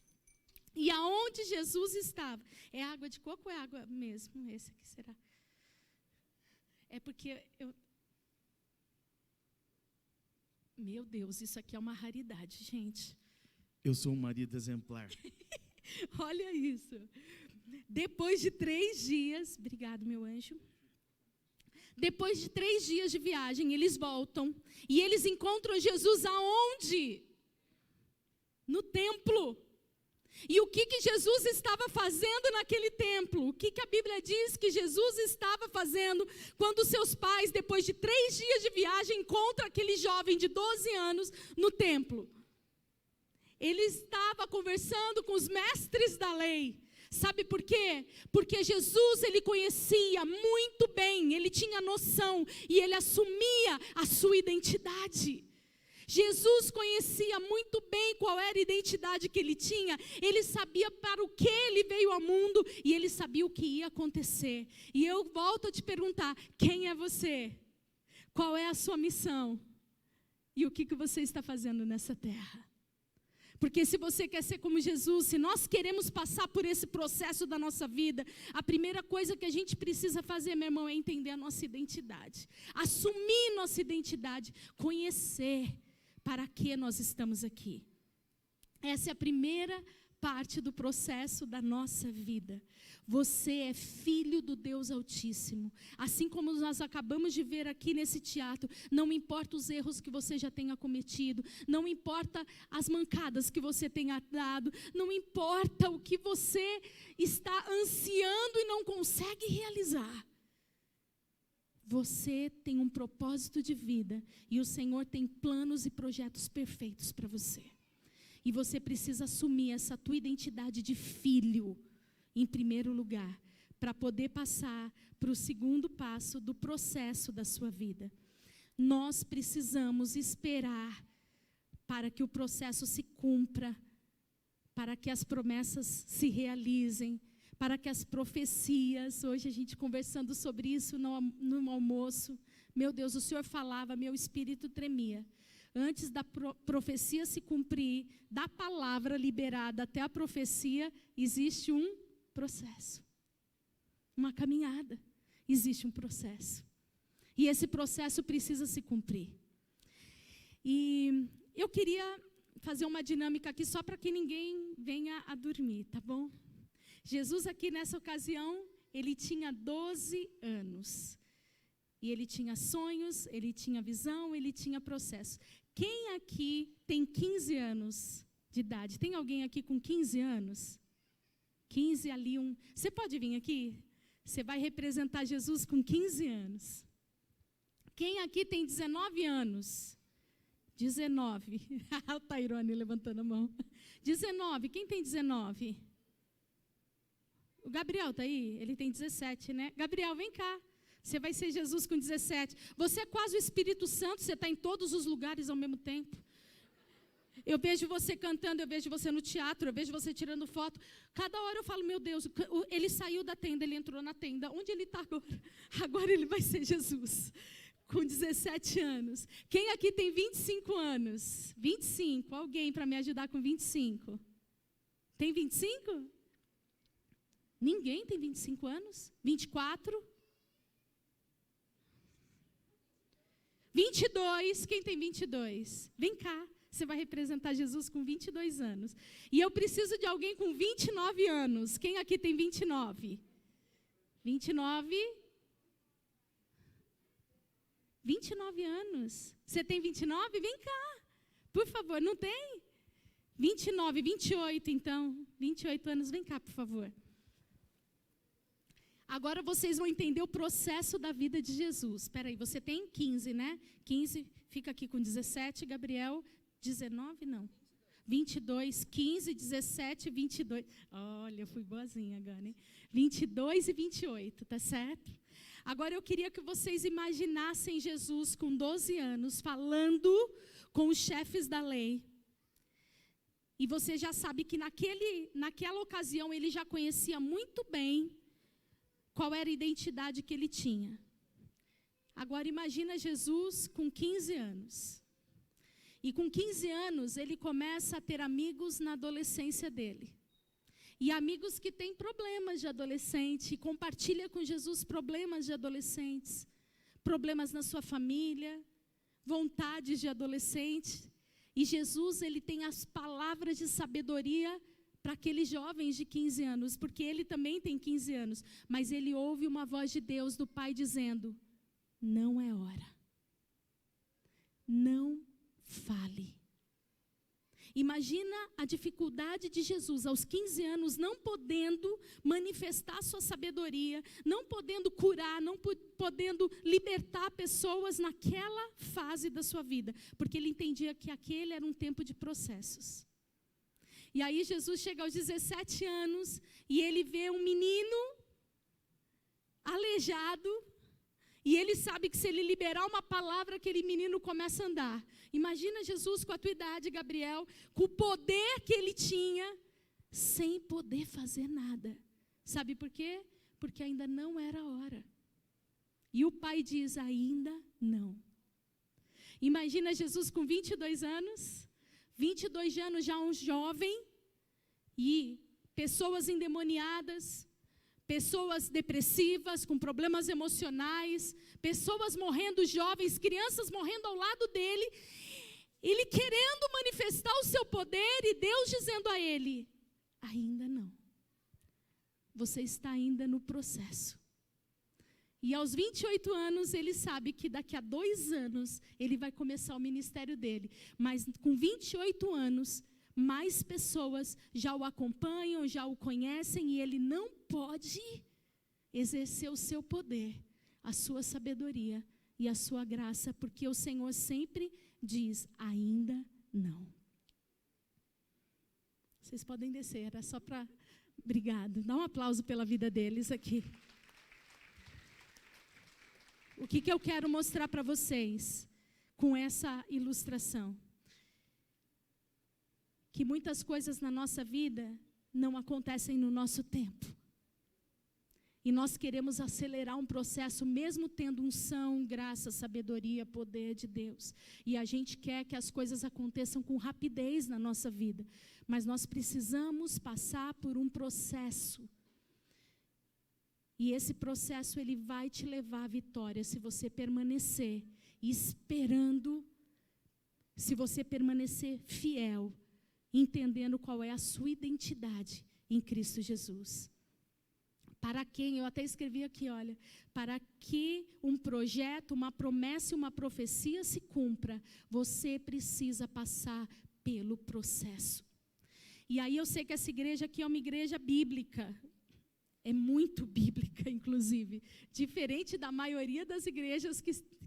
E aonde Jesus estava? É água de coco ou é água mesmo? Esse aqui será? É porque Meu Deus, isso aqui é uma raridade, gente. Eu sou um marido exemplar. Olha isso. Depois de 3 dias, obrigado, meu anjo. Depois de 3 dias de viagem, eles voltam e eles encontram Jesus aonde? No templo. E o que Jesus estava fazendo naquele templo? O que a Bíblia diz que Jesus estava fazendo quando seus pais, depois de 3 dias de viagem, encontram aquele jovem de 12 anos no templo? Ele estava conversando com os mestres da lei. Sabe por quê? Porque Jesus, ele conhecia muito bem, ele tinha noção e ele assumia a sua identidade. Jesus conhecia muito bem qual era a identidade que ele tinha, ele sabia para o que ele veio ao mundo e ele sabia o que ia acontecer. E eu volto a te perguntar, quem é você? Qual é a sua missão? E o que você está fazendo nessa terra? Porque se você quer ser como Jesus, se nós queremos passar por esse processo da nossa vida, a primeira coisa que a gente precisa fazer, meu irmão, é entender a nossa identidade. Assumir nossa identidade, conhecer para que nós estamos aqui. Essa é a primeira parte do processo da nossa vida. Você é filho do Deus Altíssimo. Assim como nós acabamos de ver aqui nesse teatro, não importa os erros que você já tenha cometido, não importa as mancadas que você tenha dado, não importa o que você está ansiando e não consegue realizar. Você tem um propósito de vida e o Senhor tem planos e projetos perfeitos para você. E você precisa assumir essa tua identidade de filho, em primeiro lugar, para poder passar para o segundo passo do processo da sua vida. Nós precisamos esperar para que o processo se cumpra, para que as promessas se realizem, para que as profecias, hoje a gente conversando sobre isso no almoço, meu Deus, o Senhor falava, meu espírito tremia. Antes da profecia se cumprir, da palavra liberada até a profecia, existe um processo, uma caminhada, existe um processo. E esse processo precisa se cumprir. E eu queria fazer uma dinâmica aqui só para que ninguém venha a dormir, tá bom? Jesus aqui nessa ocasião, ele tinha 12 anos. E ele tinha sonhos, ele tinha visão, ele tinha processo. Quem aqui tem 15 anos de idade? Tem alguém aqui com 15 anos? 15 ali, Você pode vir aqui? Você vai representar Jesus com 15 anos. Quem aqui tem 19 anos? 19. O Tairone levantando a mão. 19. Quem tem 19? O Gabriel está aí? Ele tem 17, né? Gabriel, vem cá. Você vai ser Jesus com 17. Você é quase o Espírito Santo, você está em todos os lugares ao mesmo tempo. Eu vejo você cantando, eu vejo você no teatro, eu vejo você tirando foto. Cada hora eu falo, meu Deus, ele saiu da tenda, ele entrou na tenda. Onde ele está agora? Agora ele vai ser Jesus, com 17 anos. Quem aqui tem 25 anos? 25, alguém para me ajudar com 25? Tem 25? Ninguém tem 25 anos? 24? 22, quem tem 22? Vem cá, você vai representar Jesus com 22 anos. E eu preciso de alguém com 29 anos. Quem aqui tem 29? 29? 29 anos. Você tem 29? Vem cá, por favor, não tem? 29, 28 então. 28 anos, vem cá, por favor. Agora vocês vão entender o processo da vida de Jesus. Espera aí, você tem 15, né? 15, fica aqui com 17, Gabriel. 19, não. 22, 15, 17, 22. Olha, eu fui boazinha agora, hein? 22 e 28, tá certo? Agora eu queria que vocês imaginassem Jesus com 12 anos, falando com os chefes da lei. E você já sabe que naquela ocasião ele já conhecia muito bem qual era a identidade que ele tinha. Agora imagina Jesus com 15 anos. E com 15 anos ele começa a ter amigos na adolescência dele. E amigos que têm problemas de adolescente, compartilha com Jesus problemas de adolescentes, problemas na sua família, vontades de adolescente. E Jesus, ele tem as palavras de sabedoria para aqueles jovens de 15 anos, porque ele também tem 15 anos, mas ele ouve uma voz de Deus, do Pai, dizendo: não é hora. Não fale. Imagina a dificuldade de Jesus aos 15 anos, não podendo manifestar sua sabedoria, não podendo curar, não podendo libertar pessoas naquela fase da sua vida, porque ele entendia que aquele era um tempo de processos. E aí Jesus chega aos 17 anos e ele vê um menino aleijado, e ele sabe que se ele liberar uma palavra, aquele menino começa a andar. Imagina Jesus com a tua idade, Gabriel, com o poder que ele tinha, sem poder fazer nada. Sabe por quê? Porque ainda não era a hora. E o pai diz, ainda não. Imagina Jesus com 22 anos, 22 anos já um jovem, e pessoas endemoniadas, pessoas depressivas, com problemas emocionais, pessoas morrendo jovens, crianças morrendo ao lado dele, ele querendo manifestar o seu poder e Deus dizendo a ele, ainda não, você está ainda no processo. E aos 28 anos ele sabe que daqui a 2 anos ele vai começar o ministério dele, mas com 28 anos, mais pessoas já o acompanham, já o conhecem, e ele não pode exercer o seu poder, a sua sabedoria e a sua graça, porque o Senhor sempre diz, ainda não. Vocês podem descer, era só para... Obrigado, dá um aplauso pela vida deles aqui. O que eu quero mostrar para vocês com essa ilustração? Que muitas coisas na nossa vida não acontecem no nosso tempo. E nós queremos acelerar um processo, mesmo tendo unção, graça, sabedoria, poder de Deus. E a gente quer que as coisas aconteçam com rapidez na nossa vida. Mas nós precisamos passar por um processo. E esse processo, ele vai te levar à vitória, se você permanecer esperando, se você permanecer fiel, entendendo qual é a sua identidade em Cristo Jesus. Para quem, eu até escrevi aqui, olha, para que um projeto, uma promessa e uma profecia se cumpra, você precisa passar pelo processo. E aí eu sei que essa igreja aqui é uma igreja bíblica, é muito bíblica, inclusive, diferente da maioria das igrejas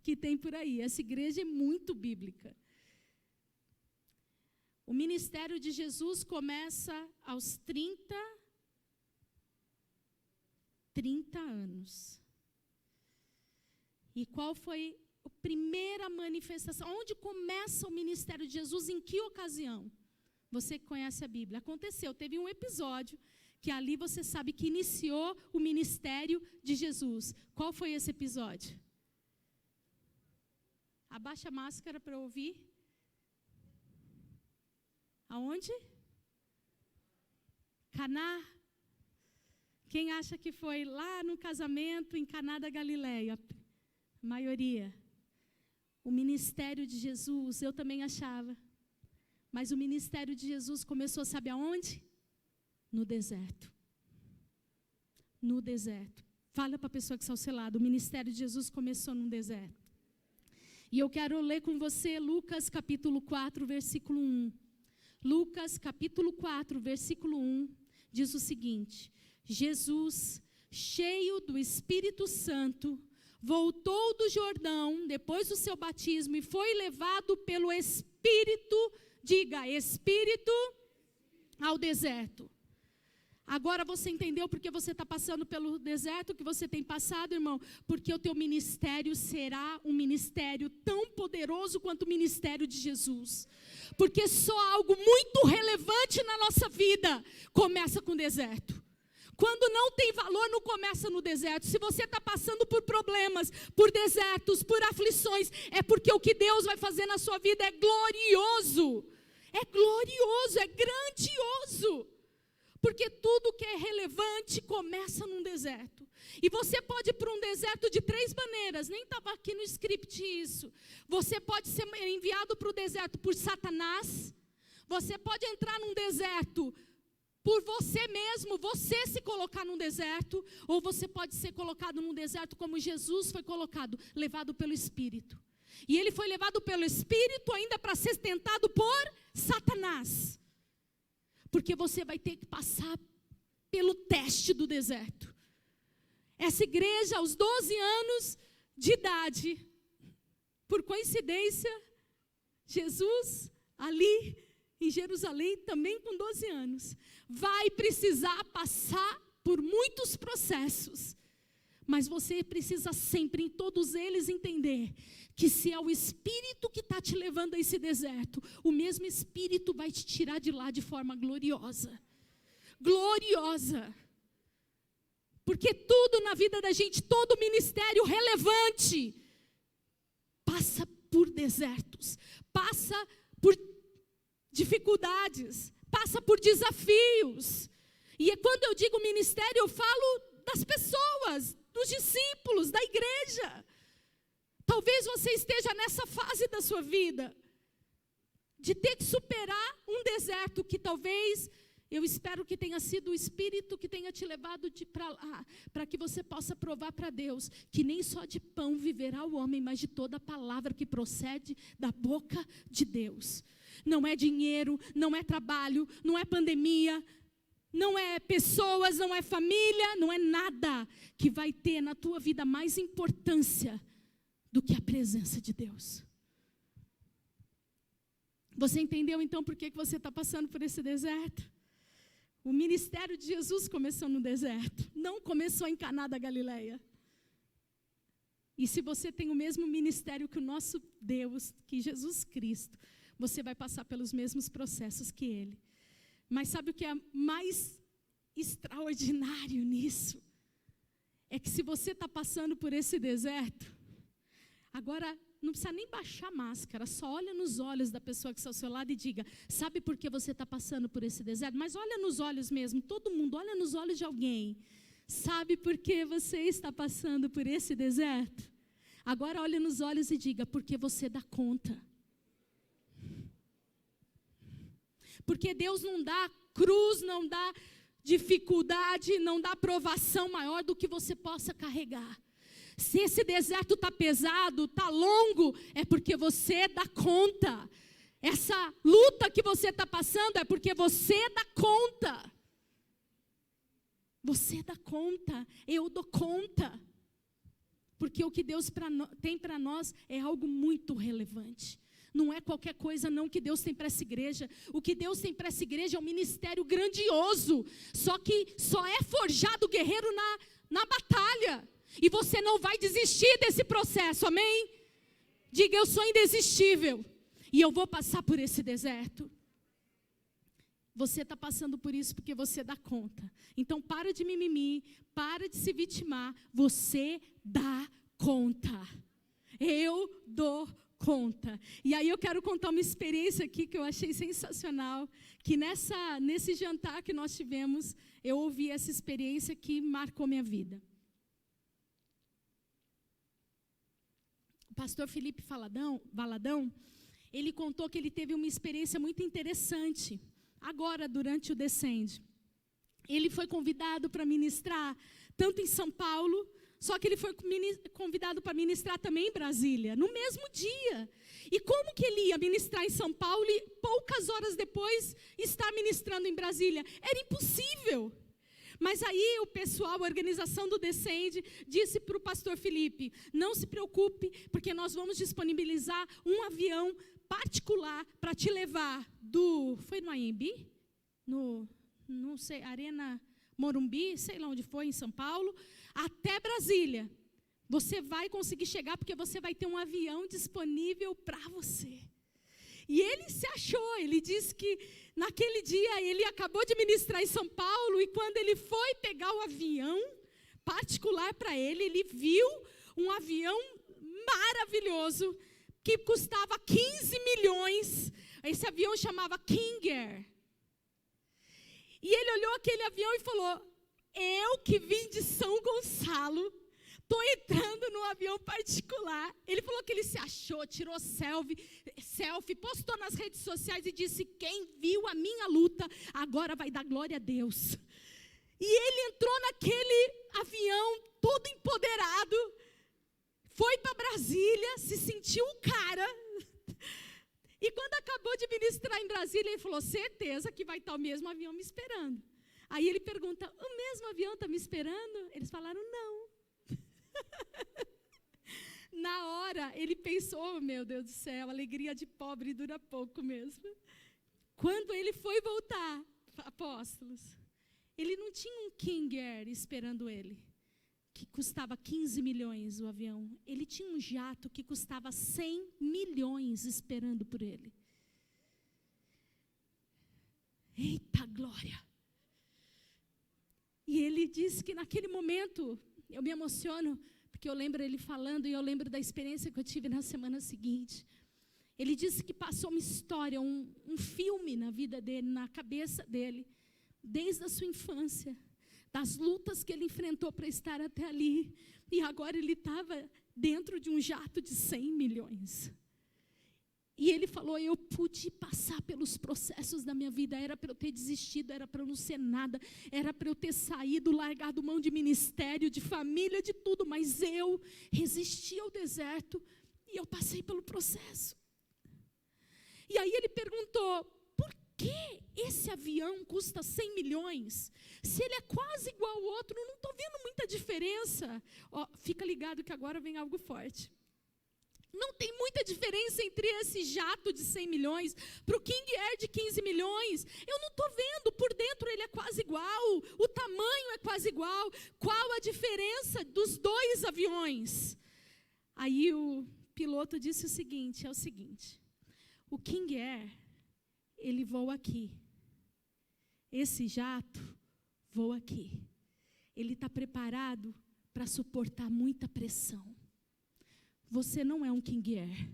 que tem por aí. Essa igreja é muito bíblica. O ministério de Jesus começa aos 30 anos. E qual foi a primeira manifestação? Onde começa o ministério de Jesus? Em que ocasião? Você que conhece a Bíblia. Aconteceu, teve um episódio que ali você sabe que iniciou o ministério de Jesus. Qual foi esse episódio? Abaixa a máscara para eu ouvir. Aonde? Caná. Quem acha que foi lá no casamento em Caná da Galileia? A maioria. O ministério de Jesus, eu também achava. Mas o ministério de Jesus começou, sabe aonde? No deserto. No deserto. Fala para a pessoa que está ao seu lado, o ministério de Jesus começou no deserto. E eu quero ler com você Lucas capítulo 4, versículo 1. Lucas capítulo 4, versículo 1, diz o seguinte: Jesus, cheio do Espírito Santo, voltou do Jordão, depois do seu batismo, e foi levado pelo Espírito, diga, Espírito, ao deserto. Agora você entendeu porque você está passando pelo deserto que você tem passado, irmão? Porque o teu ministério será um ministério tão poderoso quanto o ministério de Jesus. Porque só algo muito relevante na nossa vida começa com o deserto. Quando não tem valor, não começa no deserto. Se você está passando por problemas, por desertos, por aflições, é porque o que Deus vai fazer na sua vida é glorioso. É glorioso, é grandioso. Porque tudo que é relevante começa num deserto. E você pode ir para um deserto de 3 maneiras. Nem estava aqui no script isso. Você pode ser enviado para o deserto por Satanás. Você pode entrar num deserto por você mesmo, você se colocar num deserto, ou você pode ser colocado num deserto como Jesus foi colocado, levado pelo Espírito. E ele foi levado pelo Espírito ainda para ser tentado por Satanás. Porque você vai ter que passar pelo teste do deserto. Essa igreja, aos 12 anos de idade, por coincidência, Jesus ali em Jerusalém, também com 12 anos, vai precisar passar por muitos processos. Mas você precisa sempre, em todos eles, entender que se é o Espírito que está te levando a esse deserto, o mesmo Espírito vai te tirar de lá de forma gloriosa. Gloriosa. Porque tudo na vida da gente, todo ministério relevante, passa por desertos, passa por dificuldades, passa por desafios. E quando eu digo ministério, eu falo das pessoas, dos discípulos, da igreja. Talvez você esteja nessa fase da sua vida, de ter que superar um deserto que talvez, eu espero que tenha sido o Espírito que tenha te levado para lá, para que você possa provar para Deus, que nem só de pão viverá o homem, mas de toda a palavra que procede da boca de Deus. Não é dinheiro, não é trabalho, não é pandemia, não é pessoas, não é família, não é nada que vai ter na tua vida mais importância do que a presença de Deus. Você entendeu então por que você está passando por esse deserto? O ministério de Jesus começou no deserto, não começou em Caná da Galileia. E se você tem o mesmo ministério que o nosso Deus, que Jesus Cristo, você vai passar pelos mesmos processos que Ele. Mas sabe o que é mais extraordinário nisso? É que se você está passando por esse deserto, agora não precisa nem baixar a máscara, só olha nos olhos da pessoa que está ao seu lado e diga, sabe por que você está passando por esse deserto? Mas olha nos olhos mesmo, todo mundo, olha nos olhos de alguém. Sabe por que você está passando por esse deserto? Agora olha nos olhos e diga, porque você dá conta. Porque Deus não dá cruz, não dá dificuldade, não dá provação maior do que você possa carregar. Se esse deserto está pesado, está longo, é porque você dá conta. Essa luta que você está passando é porque você dá conta. Você dá conta, eu dou conta. Porque o que Deus tem para nós é algo muito relevante. Não é qualquer coisa não que Deus tem para essa igreja. O que Deus tem para essa igreja é um ministério grandioso. Só que só é forjado guerreiro na batalha. E você não vai desistir desse processo, amém? Diga, eu sou indesistível. E eu vou passar por esse deserto. Você está passando por isso porque você dá conta. Então para de mimimi, para de se vitimar. Você dá conta. Eu dou conta. E aí eu quero contar uma experiência aqui que eu achei sensacional, que nesse jantar que nós tivemos, eu ouvi essa experiência que marcou minha vida. O pastor Felipe Valadão, ele contou que ele teve uma experiência muito interessante, agora durante o Descende. Ele foi convidado para ministrar tanto em São Paulo, só que ele foi convidado para ministrar também em Brasília, no mesmo dia. E como que ele ia ministrar em São Paulo e poucas horas depois estar ministrando em Brasília? Era impossível. Mas aí o pessoal, a organização do Descende, disse para o pastor Felipe, não se preocupe, porque nós vamos disponibilizar um avião particular para te levar foi no AMB? Não sei, Arena Morumbi, sei lá onde foi, em São Paulo, até Brasília. Você vai conseguir chegar porque você vai ter um avião disponível para você. E ele se achou, ele disse que naquele dia ele acabou de ministrar em São Paulo e quando ele foi pegar o avião particular para ele, ele viu um avião maravilhoso que custava 15 milhões. Esse avião chamava King Air. E ele olhou aquele avião e falou, eu que vim de São Gonçalo Tô entrando num avião particular. Ele falou que ele se achou, tirou selfie, postou nas redes sociais e disse: quem viu a minha luta, agora vai dar glória a Deus. E ele entrou naquele avião todo empoderado, foi para Brasília, se sentiu o cara. E quando acabou de ministrar em Brasília, ele falou: certeza que vai estar o mesmo avião me esperando. Aí ele pergunta: o mesmo avião está me esperando? Eles falaram: não. Na hora, ele pensou: oh, meu Deus do céu, alegria de pobre dura pouco mesmo. Quando ele foi voltar, apóstolos, ele não tinha um King Air esperando ele, que custava 15 milhões o avião. Ele tinha um jato que custava 100 milhões esperando por ele. Eita glória! E ele disse que naquele momento, eu me emociono, porque eu lembro ele falando e eu lembro da experiência que eu tive na semana seguinte. Ele disse que passou uma história, um filme na vida dele, na cabeça dele, desde a sua infância, das lutas que ele enfrentou para estar até ali. E agora ele estava dentro de um jato de 100 milhões. E ele falou: eu pude passar pelos processos da minha vida, era para eu ter desistido, era para eu não ser nada, era para eu ter saído, largado mão de ministério, de família, de tudo, mas eu resisti ao deserto e eu passei pelo processo. E aí ele perguntou: por que esse avião custa 100 milhões? Se ele é quase igual ao outro, eu não estou vendo muita diferença. Ó, fica ligado que agora vem algo forte. Não tem muita diferença entre esse jato de 100 milhões para o King Air de 15 milhões. Eu não estou vendo, por dentro ele é quase igual, o tamanho é quase igual. Qual a diferença dos dois aviões? Aí o piloto disse o seguinte, o King Air, ele voa aqui. Esse jato voa aqui. Ele está preparado para suportar muita pressão. Você não é um King Air.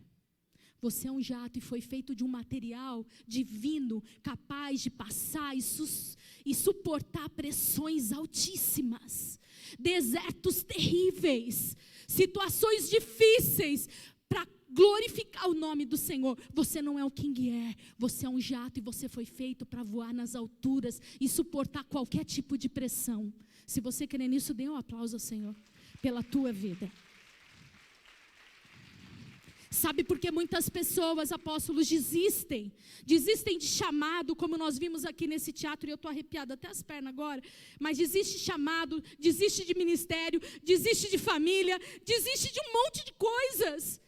Você é um jato e foi feito de um material divino, capaz de passar e suportar pressões altíssimas, desertos terríveis, situações difíceis, para glorificar o nome do Senhor. Você não é um King Air, você é um jato e você foi feito para voar nas alturas e suportar qualquer tipo de pressão. Se você crê nisso, dê um aplauso ao Senhor pela tua vida. Sabe por que muitas pessoas, apóstolos, desistem de chamado, como nós vimos aqui nesse teatro, e eu estou arrepiada até as pernas agora, mas desiste de chamado, desiste de ministério, desiste de família, desiste de um monte de coisas,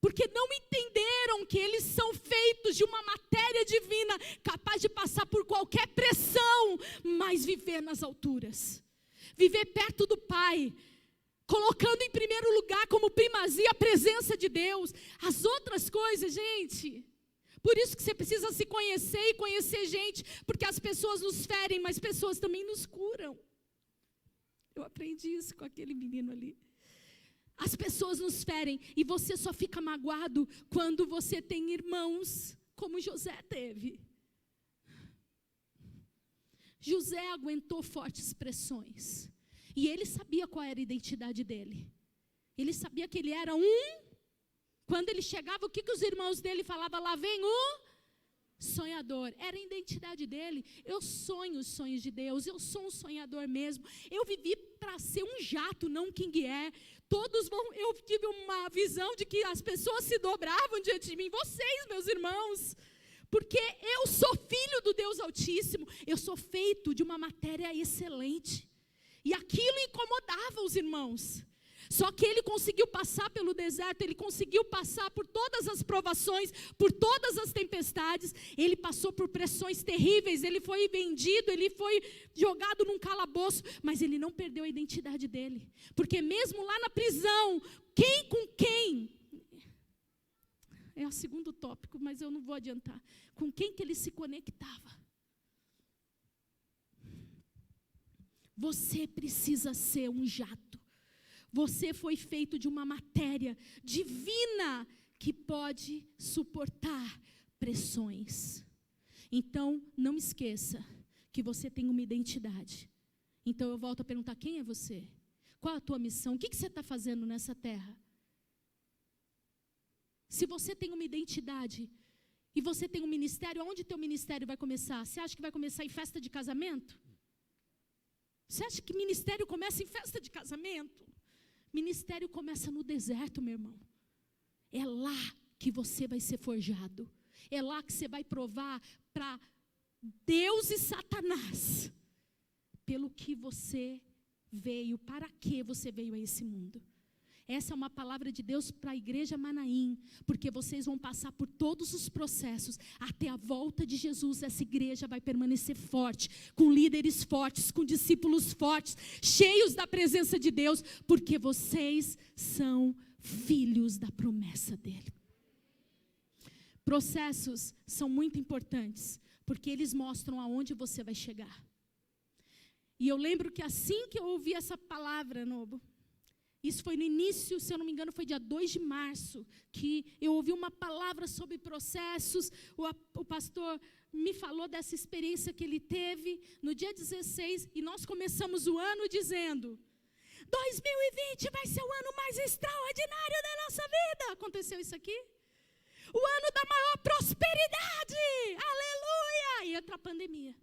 porque não entenderam que eles são feitos de uma matéria divina, capaz de passar por qualquer pressão, mas viver nas alturas, viver perto do Pai, colocando em primeiro lugar como primazia a presença de Deus. As outras coisas, gente, por isso que você precisa se conhecer e conhecer gente, porque as pessoas nos ferem, mas pessoas também nos curam. Eu aprendi isso com aquele menino ali. As pessoas nos ferem e você só fica magoado quando você tem irmãos como José teve. José aguentou fortes pressões. E ele sabia qual era a identidade dele. Ele sabia que ele era Quando ele chegava, o que os irmãos dele falavam? Lá vem o sonhador. Era a identidade dele. Eu sonho os sonhos de Deus. Eu sou um sonhador mesmo. Eu vivi para ser um jato, não um King Air. Eu tive uma visão de que as pessoas se dobravam diante de mim. Vocês, meus irmãos. Porque eu sou filho do Deus Altíssimo. Eu sou feito de uma matéria excelente. E aquilo incomodava os irmãos. Só que ele conseguiu passar pelo deserto, ele conseguiu passar por todas as provações, por todas as tempestades. Ele passou por pressões terríveis, ele foi vendido, ele foi jogado num calabouço, mas ele não perdeu a identidade dele. Porque mesmo lá na prisão, quem com quem? É o segundo tópico, mas eu não vou adiantar. Com quem que ele se conectava? Você precisa ser um jato. Você foi feito de uma matéria divina que pode suportar pressões. Então, não esqueça que você tem uma identidade. Então, eu volto a perguntar: quem é você? Qual a tua missão? O que você está fazendo nessa terra? Se você tem uma identidade e você tem um ministério, aonde teu ministério vai começar? Você acha que vai começar em festa de casamento? Você acha que ministério começa em festa de casamento? Ministério começa no deserto, meu irmão. É lá que você vai ser forjado. É lá que você vai provar para Deus e Satanás pelo que você veio, para que você veio a esse mundo. Essa é uma palavra de Deus para a igreja Manaim, porque vocês vão passar por todos os processos, até a volta de Jesus. Essa igreja vai permanecer forte, com líderes fortes, com discípulos fortes, cheios da presença de Deus, porque vocês são filhos da promessa dele. Processos são muito importantes, porque eles mostram aonde você vai chegar. E eu lembro que assim que eu ouvi essa palavra, Nobo, isso foi no início, se eu não me engano, foi dia 2 de março, que eu ouvi uma palavra sobre processos. O pastor me falou dessa experiência que ele teve no dia 16, e nós começamos o ano dizendo: 2020 vai ser o ano mais extraordinário da nossa vida. Aconteceu isso aqui? O ano da maior prosperidade, aleluia! E entra a pandemia.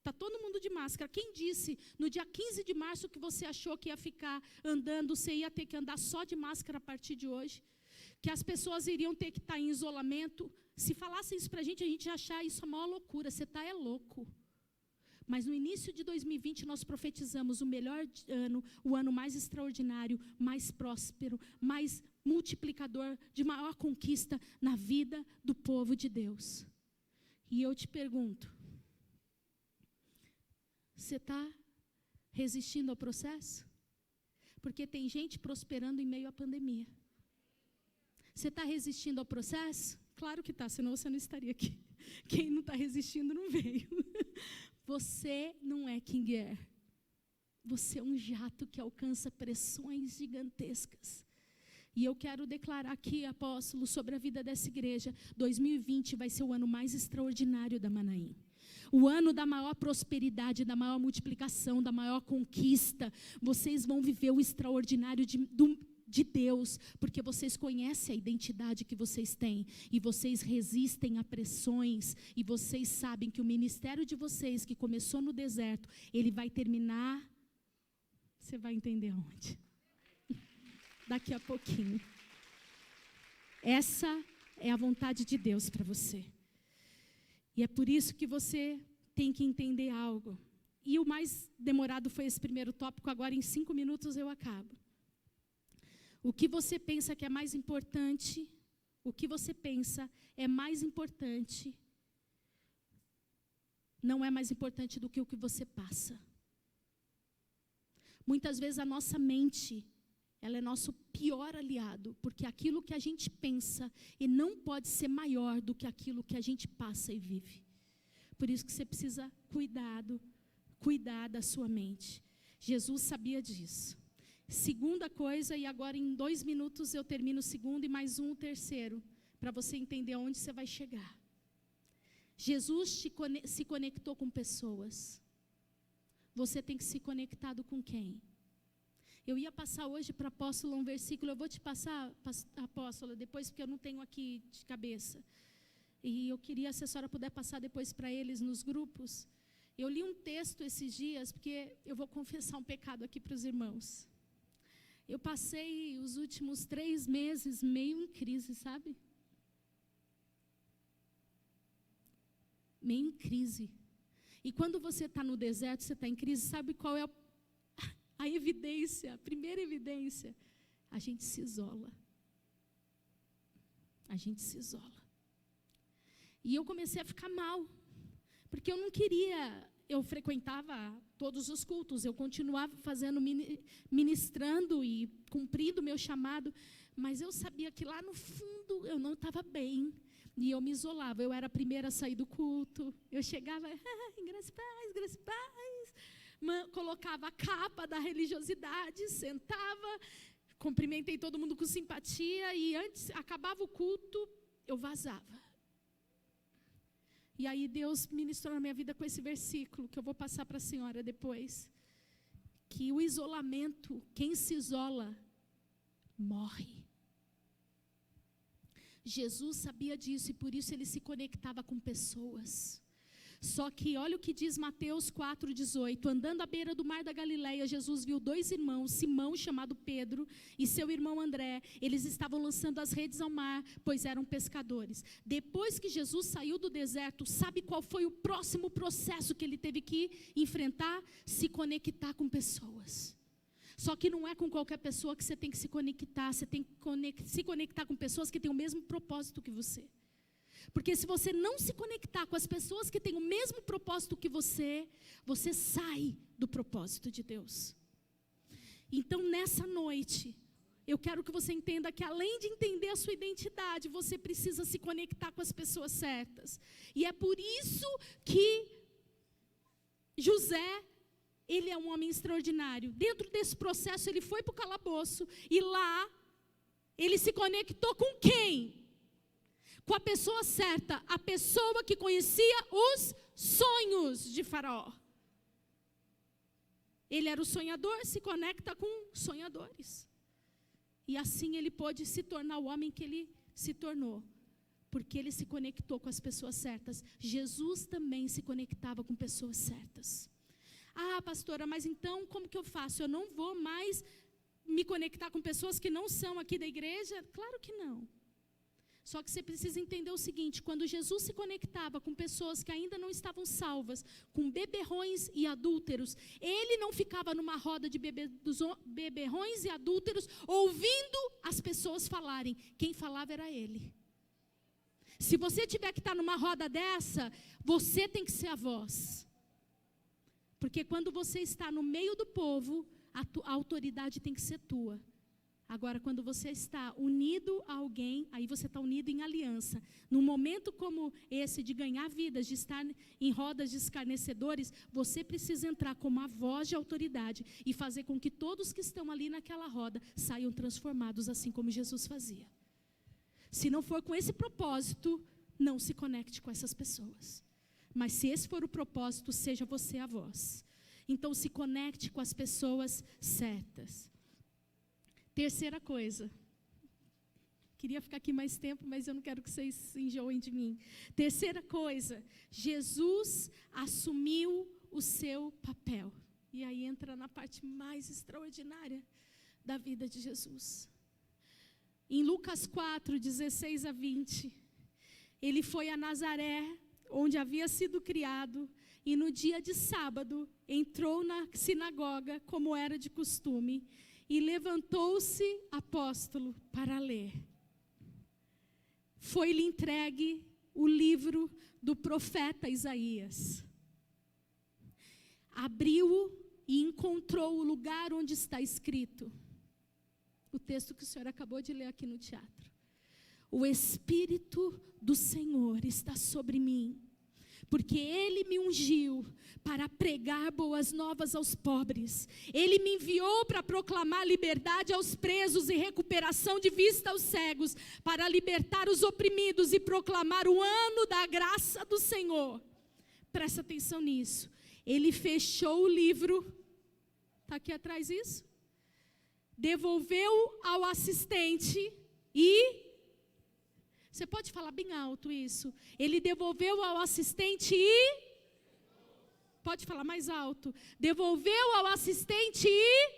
Está todo mundo de máscara. Quem disse no dia 15 de março que você achou que ia ficar andando, você ia ter que andar só de máscara a partir de hoje? Que as pessoas iriam ter que estar em isolamento? Se falassem isso para a gente ia achar isso a maior loucura. Você está louco. Mas no início de 2020 nós profetizamos o melhor ano, o ano mais extraordinário, mais próspero, mais multiplicador, de maior conquista na vida do povo de Deus. E eu te pergunto, você está resistindo ao processo? Porque tem gente prosperando em meio à pandemia. Você está resistindo ao processo? Claro que está, senão você não estaria aqui. Quem não está resistindo não veio. Você não é King Air. Você é um jato que alcança pressões gigantescas. E eu quero declarar aqui, apóstolo, sobre a vida dessa igreja. 2020 vai ser o ano mais extraordinário da Manaim. O ano da maior prosperidade, da maior multiplicação, da maior conquista. Vocês vão viver o extraordinário de Deus, porque vocês conhecem a identidade que vocês têm, e vocês resistem a pressões, e vocês sabem que o ministério de vocês, que começou no deserto, ele vai terminar, você vai entender aonde. Daqui a pouquinho. Essa é a vontade de Deus para você. E é por isso que você tem que entender algo. E o mais demorado foi esse primeiro tópico, agora em 5 minutos eu acabo. O que você pensa que é mais importante, o que você pensa é mais importante, não é mais importante do que o que você passa. Muitas vezes a nossa mente, ela é nosso pior aliado, porque aquilo que a gente pensa e não pode ser maior do que aquilo que a gente passa e vive. Por isso que você precisa cuidar da sua mente. Jesus sabia disso. Segunda coisa, e agora em 2 minutos eu termino o segundo e mais o terceiro, para você entender aonde você vai chegar. Jesus se conectou com pessoas. Você tem que se conectado com quem? Eu ia passar hoje para a apóstola um versículo, eu vou te passar, apóstola, depois, porque eu não tenho aqui de cabeça. E eu queria, se a senhora puder passar depois para eles nos grupos. Eu li um texto esses dias, porque eu vou confessar um pecado aqui para os irmãos. Eu passei os últimos 3 meses meio em crise, sabe? Meio em crise. E quando você está no deserto, você está em crise, sabe qual é a evidência, a primeira evidência? A gente se isola. A gente se isola. E eu comecei a ficar mal, porque eu não queria, eu frequentava todos os cultos, eu continuava fazendo, ministrando e cumprindo o meu chamado, mas eu sabia que lá no fundo eu não estava bem, e eu me isolava. Eu era a primeira a sair do culto, eu chegava, graça e paz, colocava a capa da religiosidade, sentava, cumprimentei todo mundo com simpatia, e antes, acabava o culto, eu vazava. E aí Deus ministrou na minha vida com esse versículo, que eu vou passar para a senhora depois. que o isolamento, quem se isola, morre. Jesus sabia disso e por isso ele se conectava com pessoas. Só que olha o que diz Mateus 4,18. Andando à beira do mar da Galileia, Jesus viu 2 irmãos, Simão, chamado Pedro, e seu irmão André. Eles estavam lançando as redes ao mar, pois eram pescadores. Depois que Jesus saiu do deserto, sabe qual foi o próximo processo que ele teve que enfrentar? Se conectar com pessoas. Só que não é com qualquer pessoa que você tem que se conectar. Você tem que se conectar com pessoas que têm o mesmo propósito que você. Porque se você não se conectar com as pessoas que têm o mesmo propósito que você, você sai do propósito de Deus. Então, nessa noite, eu quero que você entenda que além de entender a sua identidade, você precisa se conectar com as pessoas certas. E é por isso que José, ele é um homem extraordinário. Dentro desse processo, ele foi para o calabouço e lá, ele se conectou com quem? Com a pessoa certa, a pessoa que conhecia os sonhos de Faraó. Ele era o sonhador, se conecta com sonhadores. E assim ele pôde se tornar o homem que ele se tornou, porque ele se conectou com as pessoas certas. Jesus também se conectava com pessoas certas. Ah, pastora, mas então como que eu faço? Eu não vou mais me conectar com pessoas que não são aqui da igreja? Claro que não. Só que você precisa entender o seguinte, quando Jesus se conectava com pessoas que ainda não estavam salvas, com beberrões e adúlteros, ele não ficava numa roda de beberrões e adúlteros, ouvindo as pessoas falarem. Quem falava era ele. Se você tiver que estar numa roda dessa, você tem que ser a voz. Porque quando você está no meio do povo, a autoridade tem que ser tua. Agora, quando você está unido a alguém, aí você está unido em aliança. Num momento como esse de ganhar vidas, de estar em rodas de escarnecedores, você precisa entrar como a voz de autoridade e fazer com que todos que estão ali naquela roda saiam transformados, assim como Jesus fazia. Se não for com esse propósito, não se conecte com essas pessoas. Mas se esse for o propósito, seja você a voz. Então, se conecte com as pessoas certas. Terceira coisa. Queria ficar aqui mais tempo, mas eu não quero que vocês se enjoem de mim. Terceira coisa. Jesus assumiu o seu papel. E aí entra na parte mais extraordinária da vida de Jesus. Em Lucas 4, 16 a 20, ele foi a Nazaré, onde havia sido criado, e no dia de sábado entrou na sinagoga, como era de costume, e levantou-se apóstolo para ler. Foi-lhe entregue o livro do profeta Isaías. Abriu-o e encontrou o lugar onde está escrito o texto que o senhor acabou de ler aqui no teatro. O Espírito do Senhor está sobre mim, porque Ele me ungiu para pregar boas novas aos pobres. Ele me enviou para proclamar liberdade aos presos e recuperação de vista aos cegos, para libertar os oprimidos e proclamar o ano da graça do Senhor. Presta atenção nisso. Ele fechou o livro, está aqui atrás isso? Devolveu ao assistente e... Você pode falar bem alto isso. Ele devolveu ao assistente e... Pode falar mais alto. Devolveu ao assistente e...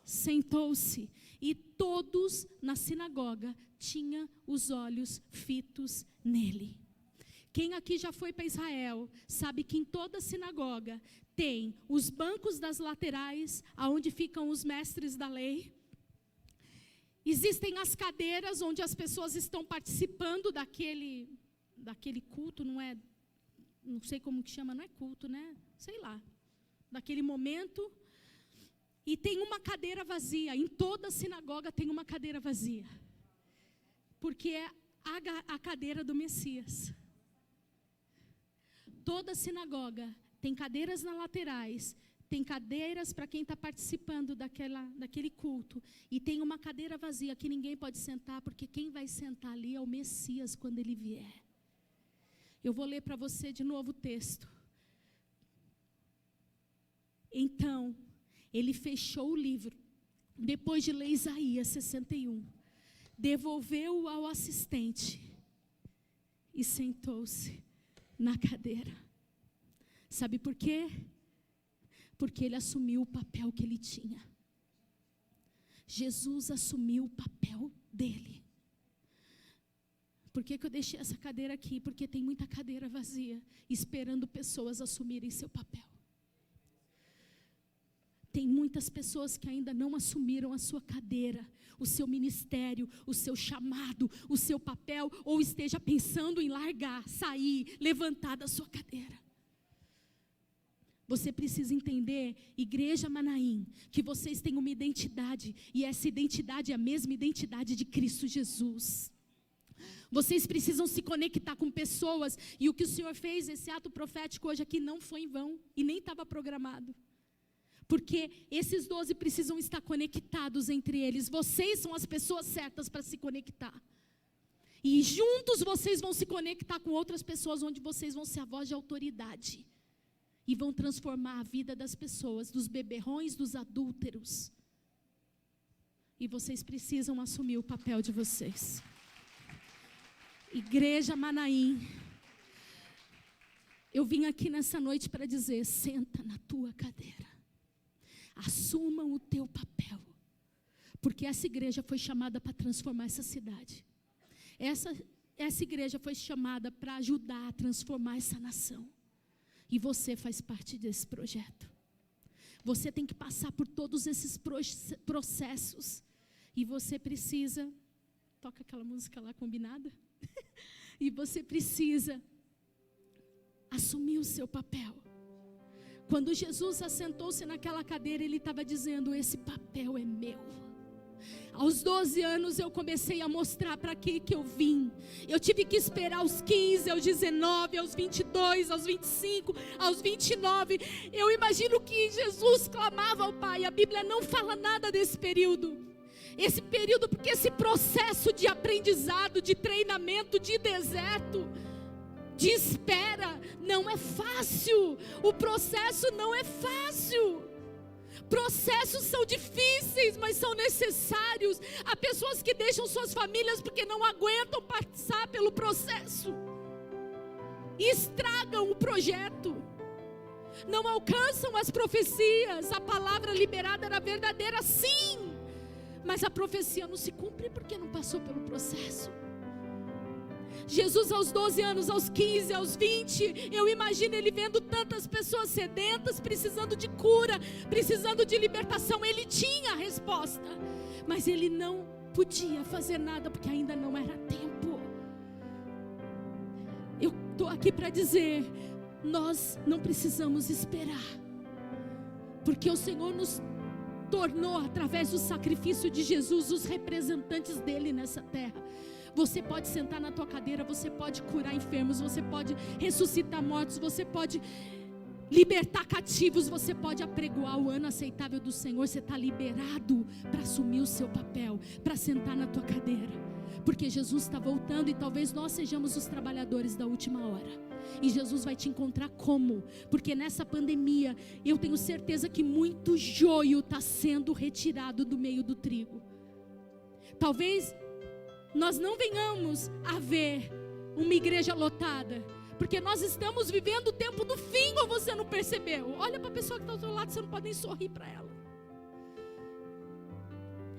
Sentou-se. E todos na sinagoga tinham os olhos fitos nele. Quem aqui já foi para Israel sabe que em toda sinagoga tem os bancos das laterais, aonde ficam os mestres da lei. Existem as cadeiras onde as pessoas estão participando daquele culto, não sei como que chama, não é culto, né? Sei lá, daquele momento. E tem uma cadeira vazia, em toda a sinagoga tem uma cadeira vazia. Porque é a cadeira do Messias. Toda a sinagoga tem cadeiras nas laterais, tem cadeiras para quem está participando daquele culto. E tem uma cadeira vazia que ninguém pode sentar, porque quem vai sentar ali é o Messias quando ele vier. Eu vou ler para você de novo o texto. Então, Ele fechou o livro, depois de ler Isaías 61, devolveu-o ao assistente e sentou-se na cadeira. Sabe por quê? Porque ele assumiu o papel que ele tinha. Jesus assumiu o papel dele. Por que eu deixei essa cadeira aqui? Porque tem muita cadeira vazia, esperando pessoas assumirem seu papel. Tem muitas pessoas que ainda não assumiram a sua cadeira, o seu ministério, o seu chamado, o seu papel, ou esteja pensando em largar, sair, levantar da sua cadeira. Você precisa entender, Igreja Manaim, que vocês têm uma identidade, e essa identidade é a mesma identidade de Cristo Jesus. Vocês precisam se conectar com pessoas, e o que o Senhor fez, esse ato profético hoje aqui, não foi em vão, e nem estava programado. Porque esses 12 precisam estar conectados entre eles. Vocês são as pessoas certas para se conectar. E juntos vocês vão se conectar com outras pessoas, onde vocês vão ser a voz de autoridade. E vão transformar a vida das pessoas, dos beberrões, dos adúlteros. E vocês precisam assumir o papel de vocês. Igreja Manaim, eu vim aqui nessa noite para dizer, senta na tua cadeira. Assuma o teu papel, porque essa igreja foi chamada para transformar essa cidade. Essa igreja foi chamada para ajudar a transformar essa nação. E você faz parte desse projeto. Você tem que passar por todos esses processos. E você precisa, toca aquela música lá combinada, e você precisa assumir o seu papel. Quando Jesus assentou-se naquela cadeira, ele estava dizendo, esse papel é meu. Aos 12 anos eu comecei a mostrar para que eu vim. Eu tive que esperar aos 15, aos 19, aos 22, aos 25, aos 29. Eu imagino que Jesus clamava ao Pai. A Bíblia não fala nada desse período. Esse período, porque esse processo de aprendizado, de treinamento, de deserto, de espera, não é fácil. O processo não é fácil. Processos são difíceis, mas são necessários. Há pessoas que deixam suas famílias porque não aguentam passar pelo processo. E estragam o projeto. Não alcançam as profecias. A palavra liberada era verdadeira, sim. Mas a profecia não se cumpre porque não passou pelo processo. Jesus aos 12 anos, aos 15, aos 20, eu imagino ele vendo tantas pessoas sedentas, precisando de cura, precisando de libertação. Ele tinha a resposta, mas ele não podia fazer nada, porque ainda não era tempo. Eu estou aqui para dizer, nós não precisamos esperar, porque o Senhor nos tornou, através do sacrifício de Jesus, os representantes dele nessa terra. Você pode sentar na tua cadeira, você pode curar enfermos, você pode ressuscitar mortos, você pode libertar cativos, você pode apregoar o ano aceitável do Senhor. Você está liberado para assumir o seu papel, para sentar na tua cadeira, porque Jesus está voltando e talvez nós sejamos os trabalhadores da última hora. E Jesus vai te encontrar como? Porque nessa pandemia eu tenho certeza que muito joio está sendo retirado do meio do trigo. Talvez nós não venhamos a ver uma igreja lotada, porque nós estamos vivendo o tempo do fim, ou você não percebeu? Olha para a pessoa que está ao seu lado, você não pode nem sorrir para ela.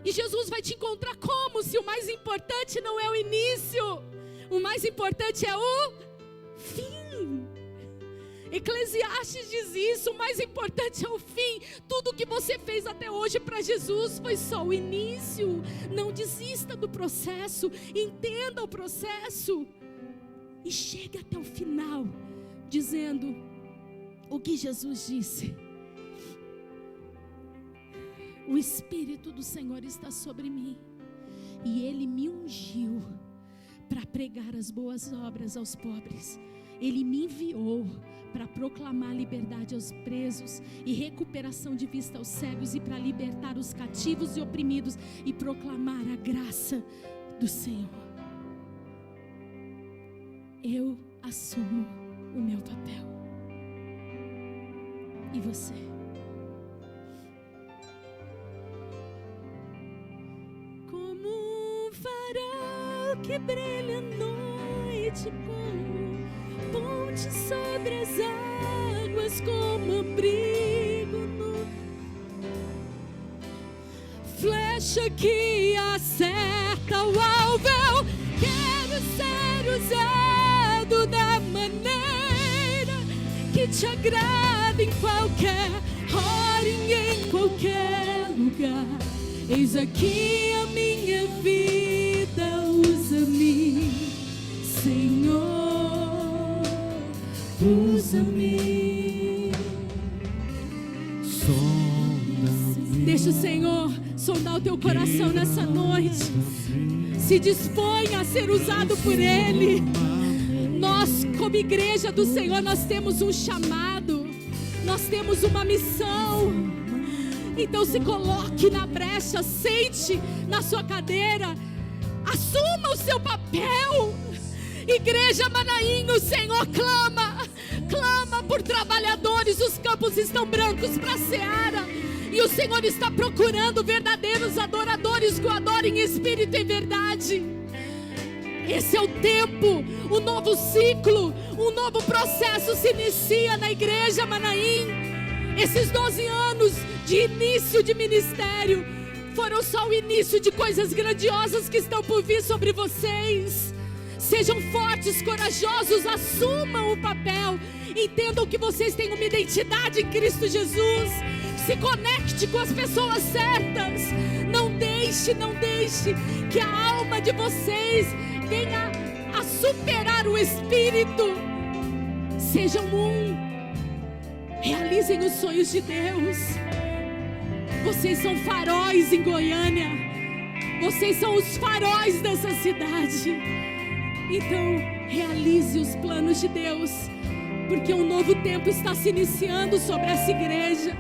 E Jesus vai te encontrar como? Se o mais importante não é o início, o mais importante é o fim. Eclesiastes diz isso, o mais importante é o fim. Tudo que você fez até hoje para Jesus foi só o início. Não desista do processo, entenda o processo e chegue até o final, dizendo o que Jesus disse: o Espírito do Senhor está sobre mim, e Ele me ungiu para pregar as boas obras aos pobres. Ele me enviou para proclamar liberdade aos presos e recuperação de vista aos cegos, e para libertar os cativos e oprimidos, e proclamar a graça do Senhor. Eu assumo o meu papel. E você? que brilha à noite como ponte sobre as águas, como abrigo no... Flecha que acerta o alvo, eu quero ser usado da maneira que te agrada em qualquer hora e em qualquer lugar. Eis aqui a minha vida, usa-me, Senhor, usa-me. Deixa o Senhor sondar o teu coração nessa noite. Se dispõe a ser usado por Ele. Nós, como igreja do Senhor, nós temos um chamado, nós temos uma missão. Então se coloque na brecha, sente na sua cadeira, assuma o seu papel. Igreja Manaim, o Senhor clama por trabalhadores. Os campos estão brancos para a seara, e o Senhor está procurando verdadeiros adoradores que o adorem em espírito e em verdade. Esse é o tempo, o novo ciclo, um novo processo se inicia na igreja Manaim. Esses 12 anos de início de ministério foram só o início de coisas grandiosas que estão por vir sobre vocês. Sejam fortes, corajosos, assumam o papel, entendam que vocês têm uma identidade em Cristo Jesus. Se conecte com as pessoas certas. Não deixe que a alma de vocês venha a superar o espírito. Sejam um. Realizem os sonhos de Deus. Vocês são faróis em Goiânia. Vocês são os faróis dessa cidade. Então, realize os planos de Deus, porque um novo tempo está se iniciando sobre essa igreja.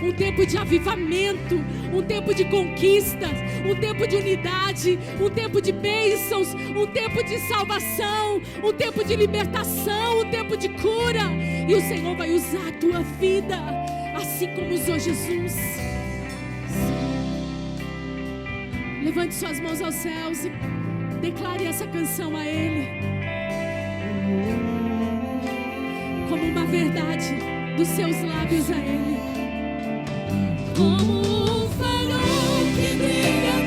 Um tempo de avivamento, um tempo de conquistas, um tempo de unidade, um tempo de bênçãos, um tempo de salvação, um tempo de libertação, um tempo de cura. E o Senhor vai usar a tua vida, assim como usou Jesus. Levante suas mãos aos céus e declare essa canção a Ele, como uma verdade dos seus lábios a Ele. Como um farol que brilha à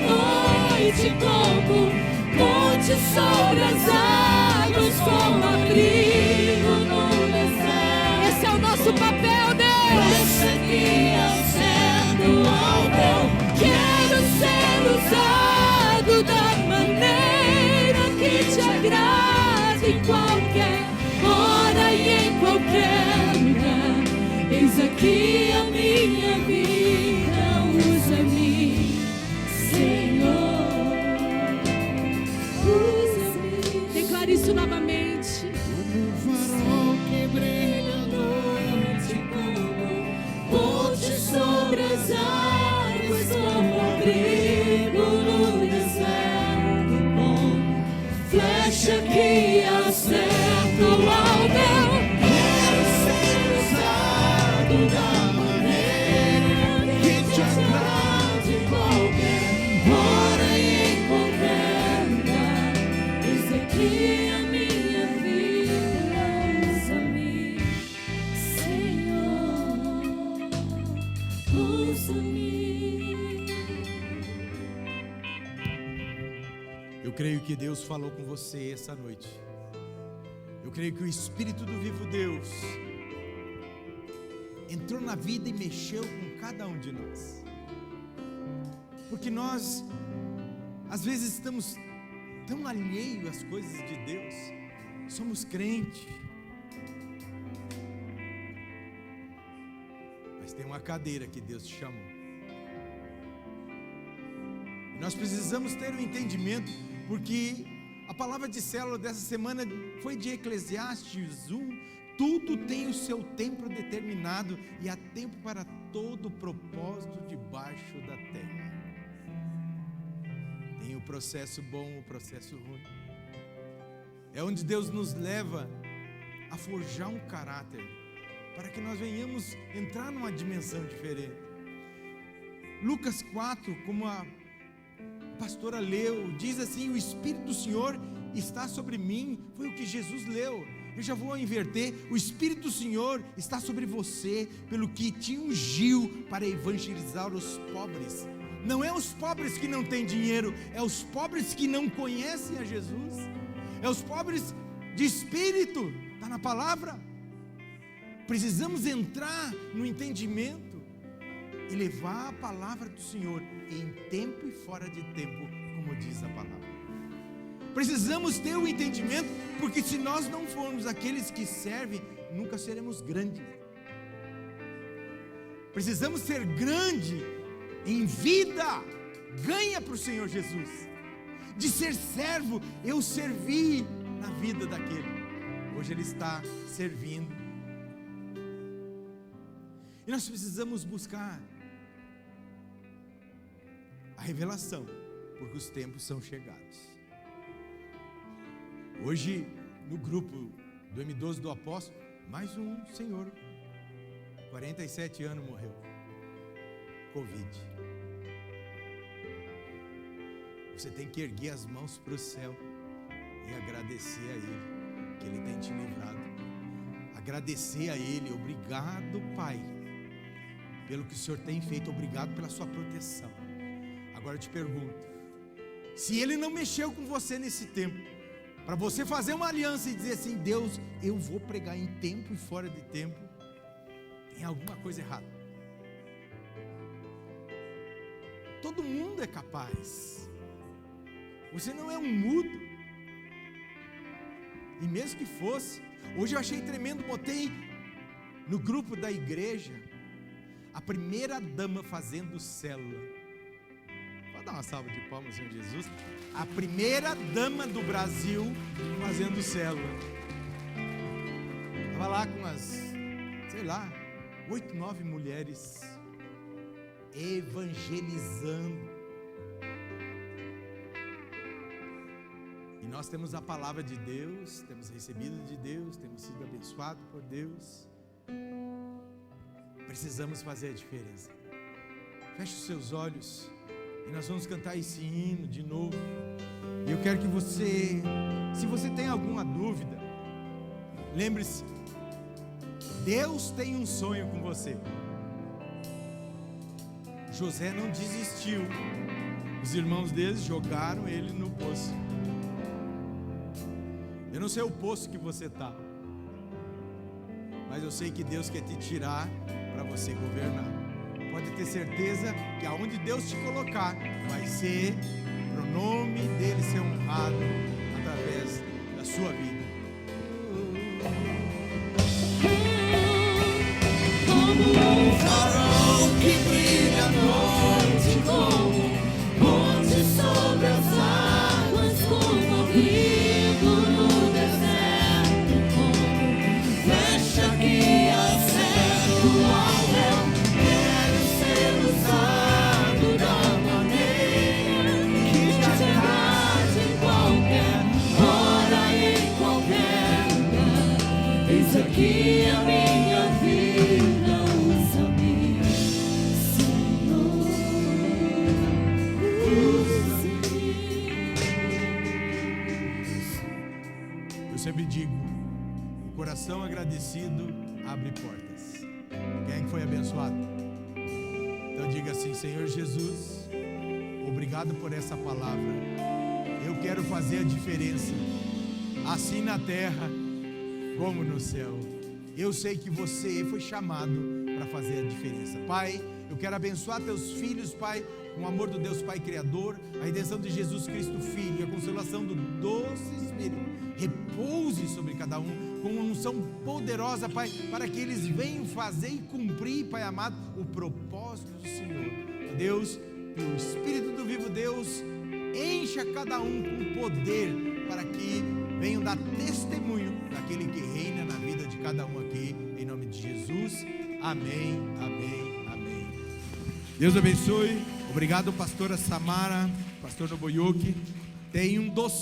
noite, como ponte sobre as águas, como abrigo no deserto. Esse é o nosso papel, Deus. Flecha que acerta o alvo, quero ser usado da maneira que te agrada em qualquer hora e em qualquer lugar. Eis aqui a minha vida. Isso novamente. Como um farol que brilha à noite, como ponte sobre as águas, como abrigo no deserto, como flecha que acerta o alvo. Quero ser usado da maneira que te agrade em qualquer hora e em qualquer lugar. Eis aqui. Eu creio que Deus falou com você essa noite. Eu creio que o Espírito do vivo Deus entrou na vida e mexeu com cada um de nós. Porque nós, às vezes, estamos tão alheios às coisas de Deus. Somos crentes, mas tem uma cadeira que Deus te chamou. E nós precisamos ter um entendimento, porque a palavra de célula dessa semana foi de Eclesiastes 1. Tudo tem o seu tempo determinado e há tempo para todo propósito debaixo da terra. Tem o processo bom, o processo ruim. É onde Deus nos leva a forjar um caráter, para que nós venhamos entrar numa dimensão diferente. Lucas 4, como a A pastora leu, diz assim: o Espírito do Senhor está sobre mim. Foi o que Jesus leu. Eu já vou inverter: o Espírito do Senhor está sobre você, pelo que te ungiu para evangelizar os pobres. Não é os pobres que não têm dinheiro, é os pobres que não conhecem a Jesus, é os pobres de espírito, está na palavra. Precisamos entrar no entendimento e levar a palavra do Senhor em tempo e fora de tempo, como diz a palavra. Precisamos ter o entendimento, porque se nós não formos aqueles que servem, nunca seremos grandes. Precisamos ser grande em vida, ganha para o Senhor Jesus. De ser servo, eu servi na vida daquele. Hoje ele está servindo. E nós precisamos buscar a revelação, porque os tempos são chegados. Hoje, no grupo do M12 do Apóstolo, mais um senhor, 47 anos, morreu. Covid. Você tem que erguer as mãos para o céu e agradecer a Ele, que Ele tem te livrado. Agradecer a Ele. Obrigado, Pai, pelo que o Senhor tem feito. Obrigado pela sua proteção. Agora eu te pergunto, se Ele não mexeu com você nesse tempo, para você fazer uma aliança e dizer assim: Deus, eu vou pregar em tempo e fora de tempo, tem alguma coisa errada. Todo mundo é capaz. Você não é um mudo. E mesmo que fosse, hoje eu achei tremendo, botei no grupo da igreja a primeira dama fazendo célula. Pode dar uma salva de palmas, Senhor Jesus. A primeira dama do Brasil fazendo célula. Estava lá com umas, 8, 9 mulheres evangelizando. E nós temos a palavra de Deus, temos recebido de Deus, temos sido abençoados por Deus. Precisamos fazer a diferença. Feche os seus olhos e nós vamos cantar esse hino de novo. E eu quero que você, se você tem alguma dúvida, lembre-se, Deus tem um sonho com você. José não desistiu. Os irmãos deles jogaram ele no poço. Eu não sei o poço que você está, mas eu sei que Deus quer te tirar para você governar. Pode ter certeza que aonde Deus te colocar, vai ser para o nome dele ser honrado através da sua vida. Como um farol que brilha à noite, como ponte sobre as águas, como abrigo no deserto, como flecha que acerta o alvo. Quero ser usado da maneira que te agrade em qualquer hora e em qualquer lugar. Eis aqui a minha vida. Eu sempre digo, o coração agradecido abre portas. Quem é que foi abençoado? Então diga assim: Senhor Jesus, obrigado por essa palavra. Eu quero fazer a diferença, assim na terra como no céu. Eu sei que você foi chamado para fazer a diferença. Pai, eu quero abençoar teus filhos, Pai, com o amor do Deus Pai Criador, a redenção de Jesus Cristo Filho e a consolação do doce Espírito repouse sobre cada um, com uma unção poderosa, Pai, para que eles venham fazer e cumprir, Pai amado, o propósito do Senhor. Deus, que o Espírito do vivo Deus encha cada um com poder, para que venham dar testemunho daquele que reina na vida de cada um aqui, em nome de Jesus. Amém, amém, amém. Deus abençoe. Obrigado, pastora Samara, pastor Noboyuki. Tem um doce.